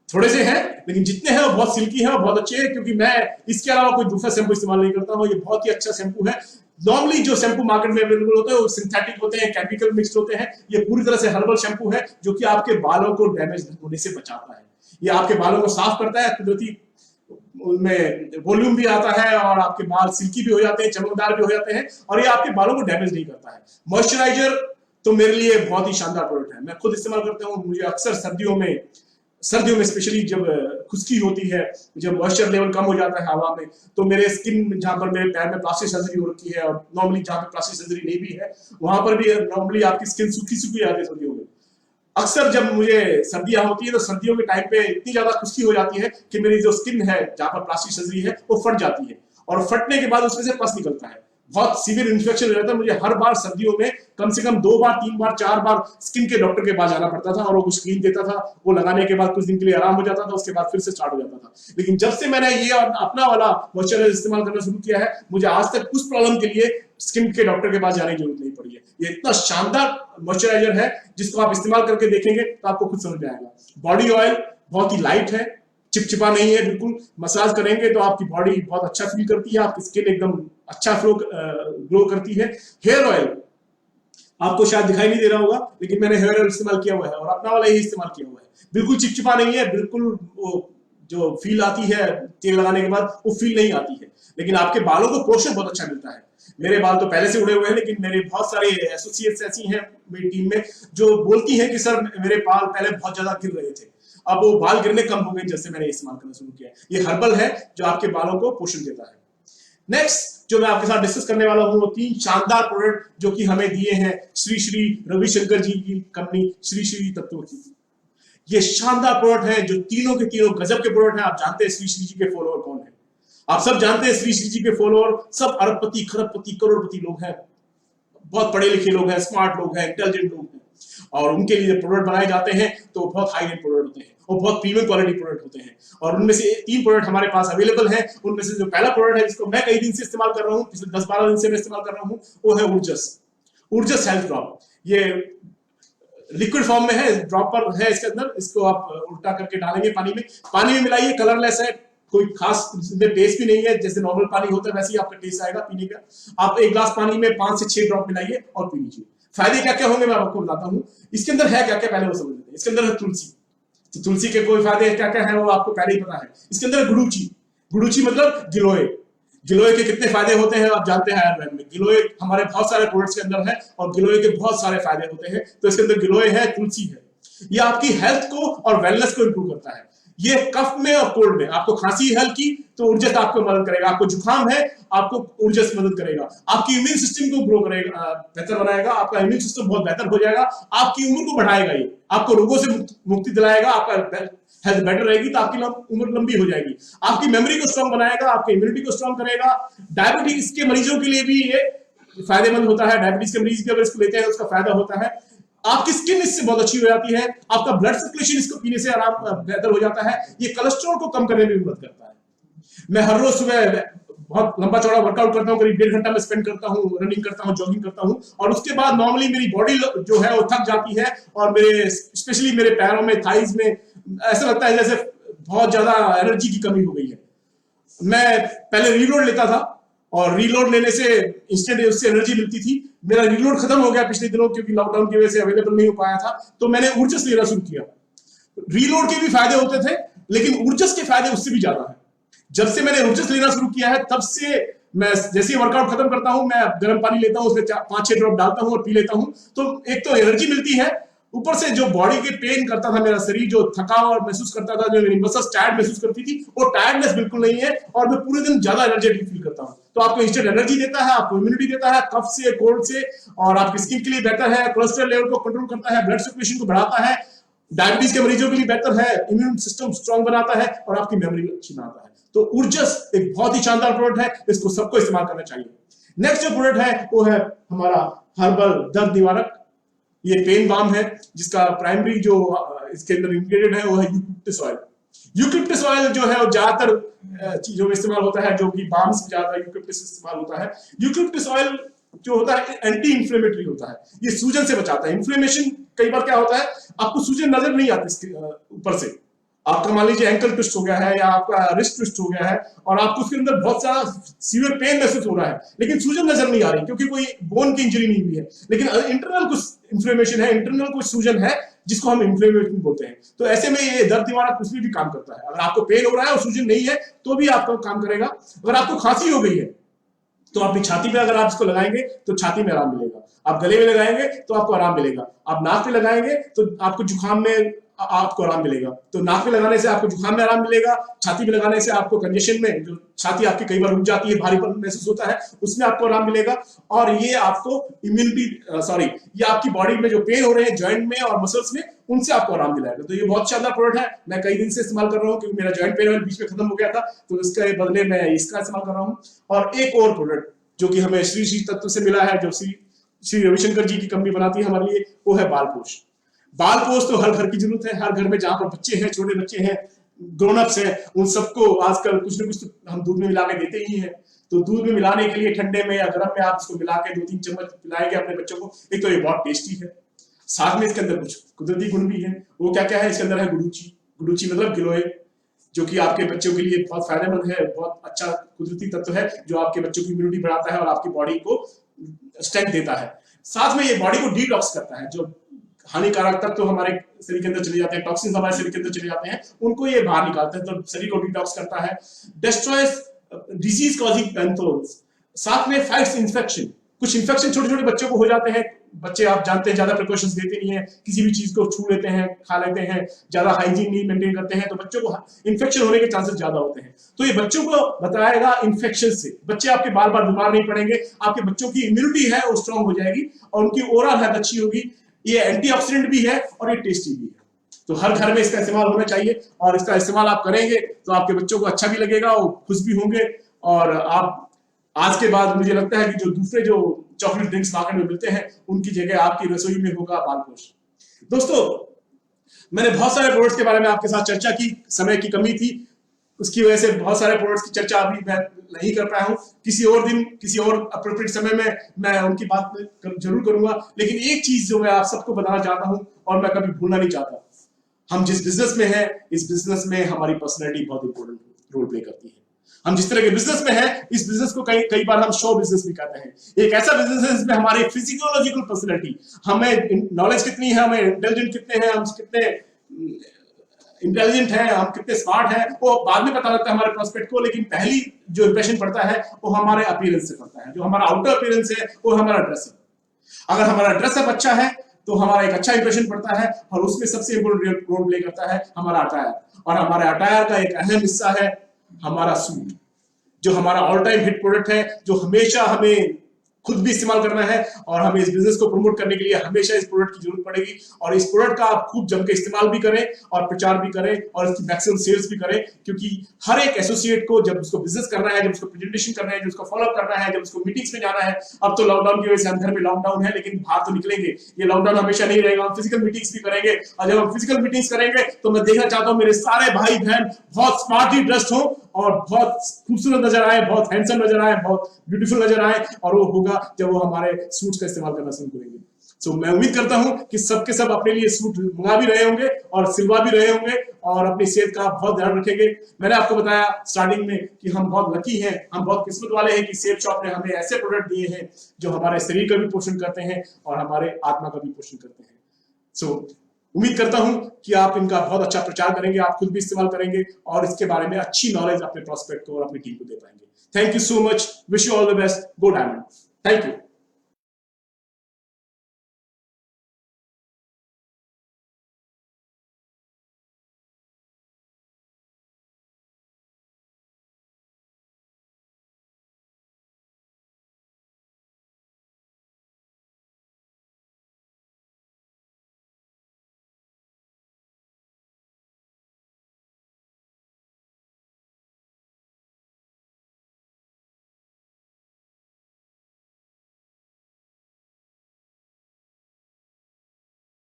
थोड़े से हैं, लेकिन जितने हैं वो बहुत सिल्की हैं और बहुत अच्छे हैं, क्योंकि मैं इसके अलावा कोई दूसरा शैम्पू इस्तेमाल नहीं करता हूँ। ये बहुत ही अच्छा शैम्पू है। नॉर्मली जो शैम्पू मार्केट में अवेलेबल होते हैं वो सिंथेटिक होते हैं, केमिकल मिक्स्ड होते हैं। ये पूरी तरह से हर्बल शैम्पू है जो कि आपके बालों को डैमेज होने से बचाता है। ये आपके बालों को साफ करता है, कुदरती उनमें वॉल्यूम भी आता है और आपके बाल सिल्की भी हो जाते हैं, चमकदार भी हो जाते हैं, और ये आपके बालों को डैमेज नहीं करता है। मॉइस्चराइजर तो मेरे लिए बहुत ही शानदार प्रोडक्ट है, मैं खुद इस्तेमाल करता हूँ। मुझे अक्सर सर्दियों में स्पेशली जब खुश्की होती है, जब मॉइस्चर लेवल कम हो जाता है हवा में, तो मेरे स्किन जहां पर मेरे पैर में प्लास्टिक सर्जरी हो रखी है, और नॉर्मली जहां पर प्लास्टिक सर्जरी नहीं भी है वहां पर भी नॉर्मली आपकी स्किन सूखी सूखी आती है सर्दियों में। अक्सर जब मुझे सर्दियां होती है तो सर्दियों के टाइम पे इतनी ज्यादा खुश्की हो जाती है कि मेरी जो स्किन है जहां पर प्लास्टिक सर्जरी है वो फट जाती है, और फटने के बाद उसमें से पस निकलता है, बहुत सीवियर इन्फेक्शन हो जाता है। मुझे हर बार सर्दियों में कम से कम 2 बार 3 बार 4 बार स्किन के डॉक्टर के पास जाना पड़ता था, और वो कुछ क्रीम देता था, वो लगाने के बाद कुछ दिन के लिए आराम हो जाता था, उसके बाद फिर से स्टार्ट हो जाता था। लेकिन जब से मैंने ये अपना वाला मॉइस्चराइजर इस्तेमाल करना शुरू किया है, मुझे आज तक उस प्रॉब्लम के लिए स्किन के डॉक्टर के पास जाने की जरूरत नहीं पड़ी है। ये इतना शानदार मॉइस्चराइजर है जिसको आप इस्तेमाल करके देखेंगे तो आपको खुद समझ में आएगा। बॉडी ऑयल बहुत ही लाइट है, चिपचिपा नहीं है बिल्कुल। मसाज करेंगे तो आपकी बॉडी बहुत अच्छा फील करती है, आपकी स्किन एकदम अच्छा ग्लो करती है। हेयर ऑयल आपको शायद दिखाई नहीं दे रहा होगा, लेकिन मैंने हेयर ऑयल इस्तेमाल किया हुआ है और अपना वाला ही इस्तेमाल किया हुआ है। बिल्कुल चिपचिपा नहीं है, बिल्कुल वो जो फील आती है तेल लगाने के बाद वो फील नहीं आती है, लेकिन आपके बालों को पोषण बहुत अच्छा मिलता है। मेरे बाल तो पहले से उड़े हुए हैं, लेकिन मेरे बहुत सारे एसोसिएट्स ऐसी हैं मेरी टीम में जो बोलती हैं कि सर मेरे बाल पहले बहुत ज्यादा गिर रहे थे, अब वो बाल गिरने कम हो गए जैसे मैंने इस्तेमाल करना शुरू किया। ये हर्बल है जो आपके बालों को पोषण देता है। नेक्स्ट जो मैं आपके साथ डिस्कस करने वाला हूं वो 3 शानदार प्रोडक्ट जो कि हमें दिए हैं श्री श्री रविशंकर जी की कंपनी श्री श्री तत्व की। ये शानदार प्रोडक्ट है जो तीनों के तीनों गजब के प्रोडक्ट हैं। आप जानते हैं श्री श्री जी के फॉलोअर कौन है, आप सब जानते हैं श्री श्री जी के फॉलोअर सब अरबपति खरबपति करोड़पति लोग हैं, बहुत पढ़े लिखे लोग हैं, स्मार्ट लोग हैं, इंटेलिजेंट लोग हैं, और उनके लिए प्रोडक्ट बनाए जाते हैं तो बहुत हाई रेट प्रोडक्ट होते हैं और बहुत प्रीमियम क्वालिटी प्रोडक्ट होते हैं। और उनमें से 3 प्रोडक्ट हमारे पास अवेलेबल हैं। उनमें से जो पहला प्रोडक्ट है जिसको मैं कई दिन से इस्तेमाल कर रहा हूँ, पिछले 10-12 दिन से मैं इस्तेमाल कर रहा हूँ, वो है ऊर्जस हेल्थ ड्रॉप। ये लिक्विड फॉर्म में है, ड्रॉपर है इसके अंदर, इसको आप उल्टा करके डालेंगे पानी में मिलाइए, कलरलेस है, कोई खास टेस्ट भी नहीं है, जैसे नॉर्मल पानी होता है वैसे ही आपका टेस्ट आएगा पीने का। आप 1 ग्लास पानी में 5 से 6 ड्रॉप मिलाइए और पी लीजिए। फायदे क्या क्या होंगे मैं आपको बताता हूँ। इसके अंदर है क्या क्या पहले वो समझ लेते हैं। इसके अंदर है तुलसी, तो तुलसी के कोई फायदे क्या क्या है वो आपको पहले ही पता है। इसके अंदर गुड़ूची मतलब गिलोय के कितने फायदे होते हैं आप जानते हैं आयुर्वेद में। गिलोय हमारे बहुत सारे प्रोडक्ट्स के अंदर है और गिलोय के बहुत सारे फायदे होते हैं। तो इसके अंदर गिलोय है, तुलसी है, ये आपकी हेल्थ को और वेलनेस को इंप्रूव करता है। ये कफ में और कोल्ड में, आपको खांसी है हल्की तो ऊर्जस आपको मदद करेगा, आपको जुकाम है आपको ऊर्जस मदद करेगा, आपकी इम्यून सिस्टम को ग्रो करेगा, बेहतर बनाएगा, आपका इम्यून सिस्टम बहुत बेहतर हो जाएगा, आपकी उम्र को बढ़ाएगा, ये आपको रोगों से मुक्ति दिलाएगा, आपका हेल्थ बेटर रहेगी तो आपकी उम्र लंबी हो जाएगी, आपकी मेमोरी को स्ट्रांग बनाएगा, आपकी इम्यूनिटी को स्ट्रांग करेगा। डायबिटीज के मरीजों के लिए भी ये फायदेमंद होता है। डायबिटीज के मरीज भी अगर इसको लेते हैं तो उसका फायदा होता है। आपकी स्किन इससे बहुत अच्छी हो जाती है, आपका ब्लड सर्कुलेशन इसको पीने से आराम बेहतर हो जाता है। ये कोलेस्ट्रॉल को कम करने में भी मदद करता है। मैं हर रोज सुबह बहुत लंबा चौड़ा वर्कआउट करता हूँ, करीब 1.5 घंटा में स्पेंड करता हूँ, रनिंग करता हूँ, जॉगिंग करता हूँ, और उसके बाद नॉर्मली मेरी बॉडी जो है वो थक जाती है और मेरे स्पेशली मेरे पैरों में, थाइज में ऐसा लगता है जैसे बहुत ज्यादा एनर्जी की कमी हो गई है। मैं पहले रीलोड लेता था और रीलोड लेने से इंस्टेंट उससे एनर्जी मिलती थी। मेरा रीलोड खत्म हो गया पिछले दिनों क्योंकि लॉकडाउन की वजह से अवेलेबल नहीं हो पाया था, तो मैंने ऊर्जस लेना शुरू किया। रीलोड के भी फायदे होते थे लेकिन ऊर्जस के फायदे उससे भी ज्यादा है। जब से मैंने ऊर्जस लेना शुरू किया है तब से मैं जैसे ही वर्कआउट खत्म करता हूं मैं गर्म पानी लेता हूं, उसमें 5-6 ड्रॉप डालता हूं और पी लेता हूं, तो एक तो एनर्जी मिलती है, ऊपर से जो बॉडी के पेन करता था, मेरा शरीर जो थका और महसूस करता था, जो मेरी मसल्स टायर्ड महसूस करती थी, वो टायर्डनेस बिल्कुल नहीं है और मैं पूरे दिन ज्यादा एनर्जेटिक फील करता हूं। तो आपको इंस्टेंट एनर्जी देता है, आपको इम्यूनिटी देता है कफ से, कोल्ड से, और आपकी स्किन के लिए बेहतर है, कोलेस्ट्रॉल लेवल को कंट्रोल करता है, ब्लड सर्कुलेशन को बढ़ाता है, डायबिटीज के मरीजों के लिए बेहतर है, इम्यून सिस्टम स्ट्रांग बनाता है और आपकी मेमोरी अच्छी बनाता है। तो ऊर्जस एक बहुत ही शानदार प्रोडक्ट है, इसको सबको इस्तेमाल करना चाहिए। नेक्स्ट जो प्रोडक्ट है वो है हमारा हर्बल दर्द निवारक। ये पेन बाम है जिसका प्राइमरी जो इसके अंदर इंग्रेडिएंट है वो है यूकलिप्टस ऑयल। यूकलिप्टस ऑयल जो है वो ज्यादातर चीजों में इस्तेमाल होता है, जो कि बाम से ज्यादा यूकलिप्टस इस्तेमाल होता है। यूकलिप्टस ऑयल जो होता है एंटी इंफ्लेमेटरी होता है, ये सूजन से बचाता है। इंफ्लेमेशन कई बार क्या होता है, आपको सूजन नजर नहीं आती इसके ऊपर से, आपका मान लीजिए एंकल ट्विस्ट हो गया है या आपका रिस्ट ट्विस्ट हो गया है और आपको उसके अंदर बहुत सारा सीवियर पेन महसूस हो रहा है, लेकिन सूजन नजर नहीं आ रही क्योंकि कोई बोन की इंजरी नहीं हुई है, लेकिन इंटरनल कुछ इंफ्लेमेशन है, इंटरनल कुछ सूजन है जिसको हम इंफ्लेमेशन बोलते हैं। तो ऐसे में ये दर्द निवारक कुछ भी काम करता है। अगर आपको पेन हो रहा है और सूजन नहीं है तो भी आपका काम करेगा। अगर आपको खांसी हो गई है तो अपनी छाती पे अगर आप इसको लगाएंगे तो छाती में आराम मिलेगा, आप गले में लगाएंगे तो आपको आराम मिलेगा, आप नाक पे लगाएंगे तो आपको जुकाम में आपको आराम मिलेगा। तो नाक में लगाने से आपको जुकाम में आराम मिलेगा, छाती में लगाने से आपको कंजेशन में, जो छाती आपकी कई बार रुक जाती है, भारीपन महसूस होता है, उसमें आपको आराम मिलेगा। और ये आपको इम्यूनिटी ये आपकी बॉडी में जो पेन हो रहे हैं जॉइंट में और मसल्स में, उनसे आपको आराम दिलाएगा। तो ये बहुत शानदार प्रोडक्ट है, मैं कई दिन से इस्तेमाल कर रहा हूँ क्योंकि मेरा जॉइंट पेन बीच में खत्म हो गया था, तो इसके बदले मैं इसका इस्तेमाल कर रहा हूँ। और एक और प्रोडक्ट जो कि हमें श्री श्री तत्व से मिला है, जो श्री रविशंकर जी की कंपनी बनाती है हमारे लिए, वो है बालपोष। बालपोष तो हर घर की जरूरत है, हर घर में जहां पर बच्चे हैं, छोटे बच्चे हैं, ग्रोन अप्स हैं, उन सबको आजकल कुछ ना कुछ तो हम दूध में मिला के देते ही हैं। तो दूध में मिलाने के लिए ठंडे में या गर्म में आप इसको मिला के 2-3 चम्मच पिलाएंगे अपने बच्चों को। एक तो ये बहुत टेस्टी है, साथ में इसके अंदर कुछ कुदरती गुण भी है। वो क्या क्या है इसके अंदर है? गुडुची मतलब गिलोय, जो कि आपके बच्चों के लिए बहुत फायदेमंद है, बहुत अच्छा कुदरती तत्व है जो आपके बच्चों की इम्यूनिटी बढ़ाता है और आपकी बॉडी को स्ट्रेंथ देता है। साथ में ये बॉडी को डिटॉक्स करता है, जो हानिकारक तत्व तो हमारे शरीर के अंदर चले जाते हैं, टॉक्सिन्स हमारे शरीर के अंदर चले जाते हैं, उनको ये बाहर निकालता है, तो शरीर को डिटॉक्स करता है। डिस्ट्रॉयज डिजीज कॉजिंग पैथोजेंस, साथ में फाइट्स इन्फेक्शन। कुछ इन्फेक्शन छोटे छोटे बच्चों को हो जाते हैं, बच्चे आप जानते हैं ज्यादा प्रिकॉशंस लेते नहीं है, किसी भी चीज को छू लेते हैं, खा लेते हैं, ज्यादा हाइजीन नहीं मेंटेन करते हैं, तो बच्चों को इन्फेक्शन होने के चांसेस ज्यादा होते हैं। तो ये बच्चों को बताएगा इन्फेक्शन से, बच्चे आपके बार बार बीमार नहीं पड़ेंगे, आपके बच्चों की इम्यूनिटी है वो स्ट्रांग हो जाएगी और उनकी ओवरऑल हेल्थ अच्छी होगी। ये एंटीऑक्सीडेंट भी है और ये टेस्टी भी है। तो हर घर में इसका इस्तेमाल होना चाहिए और इसका इस्तेमाल आप करेंगे तो आपके बच्चों को अच्छा भी लगेगा, वो खुश भी होंगे। और आप आज के बाद मुझे लगता है कि जो दूसरे जो चॉकलेट ड्रिंक्स मार्केट में मिलते हैं उनकी जगह आपकी रसोई में होगा बालपोष। दोस्तों, मैंने बहुत सारे प्रोडक्ट्स के बारे में आपके साथ चर्चा की, समय की कमी थी, उसकी वजह से बहुत सारे प्रोडक्ट्स की चर्चा अभी मैं नहीं कर पाया हूं। किसी और दिन, किसी और अप्रोप्रिएट समय में मैं उनकी बात जरूर करूंगा। लेकिन एक चीज जो मैं आप सबको बताना चाहता हूं और मैं कभी भूलना नहीं चाहता, हम जिस बिजनेस में हैं, इस बिजनेस में हमारी पर्सनैलिटी बहुत इंपॉर्टेंट रोल प्ले करती है। हम जिस तरह के बिजनेस में हैं, इस बिजनेस को कई बार हम शो बिजनेस भी कहते हैं। एक ऐसा बिजनेस है जिसमें हमारी फिजियोलॉजिकल पर्सनैलिटी, हमें नॉलेज कितनी है, हमें इंटेलिजेंट कितने हैं, हम कितने इंटेलिजेंट हैं, हम कितने स्मार्ट हैं, वो बाद में पता लगता है हमारे प्रोस्पेक्ट को। लेकिन पहली जो इंप्रेशन पड़ता है वो हमारे अपीयरेंस से पड़ता है। जो हमारा आउटर अपीयरेंस है वो हमारा ड्रेसअप। अगर हमारा ड्रेसअप अच्छा है तो हमारा एक अच्छा इंप्रेशन पड़ता है और उसमें सबसे इंपॉर्टेंट रोल प्ले करता है हमारा अटायर। और हमारे अटायर का एक अहम हिस्सा है हमारा सूट, जो हमारा ऑल टाइम हिट प्रोडक्ट है, जो हमेशा हमें खुद भी इस्तेमाल करना है और हमें इस बिजनेस को प्रमोट करने के लिए हमेशा इस प्रोडक्ट की जरूरत पड़ेगी। और इस प्रोडक्ट का आप खूब जम के इस्तेमाल भी करें और प्रचार भी करें और इसकी मैक्सिमम सेल्स भी करें, क्योंकि हर एक एसोसिएट को जब उसको बिजनेस करना है, जब उसको प्रेजेंटेशन करना है, जब उसको फॉलोअप करना है, जब उसको मीटिंग्स में जाना है। अब तो लॉकडाउन की वजह से हम घर में लॉकडाउन है, लेकिन बाहर तो निकलेंगे, ये लॉकडाउन हमेशा नहीं रहेगा, हम फिजिकल मीटिंग्स भी करेंगे। और जब हम फिजिकल मीटिंग्स करेंगे तो मैं देखना चाहता हूँ मेरे सारे भाई बहन बहुत स्मार्टली ड्रेस्ड हो और बहुत खूबसूरत नजर आए, बहुत हैंडसम नजर आए, बहुत ब्यूटीफुल नजर आए। और वो होगा जब वो हमारे सूट्स का इस्तेमाल करना शुरू करेंगे। सो मैं उम्मीद करता हूं कि सबके सब अपने लिए सूट मंगा भी रहे होंगे और सिलवा भी रहे होंगे और अपनी सेहत का बहुत ध्यान रखेंगे। मैंने आपको बताया स्टार्टिंग में कि हम बहुत लकी हैं, हम बहुत किस्मत वाले हैं कि सेफ शॉप ने हमें ऐसे प्रोडक्ट दिए हैं जो हमारे शरीर का भी पोषण करते हैं और हमारे आत्मा का भी पोषण करते हैं। सो उम्मीद करता हूं कि आप इनका बहुत अच्छा प्रचार करेंगे, आप खुद भी इस्तेमाल करेंगे और इसके बारे में अच्छी नॉलेज अपने प्रोस्पेक्ट को और अपनी टीम को दे पाएंगे। Thank you so much, wish you all the best, go diamond. Thank you.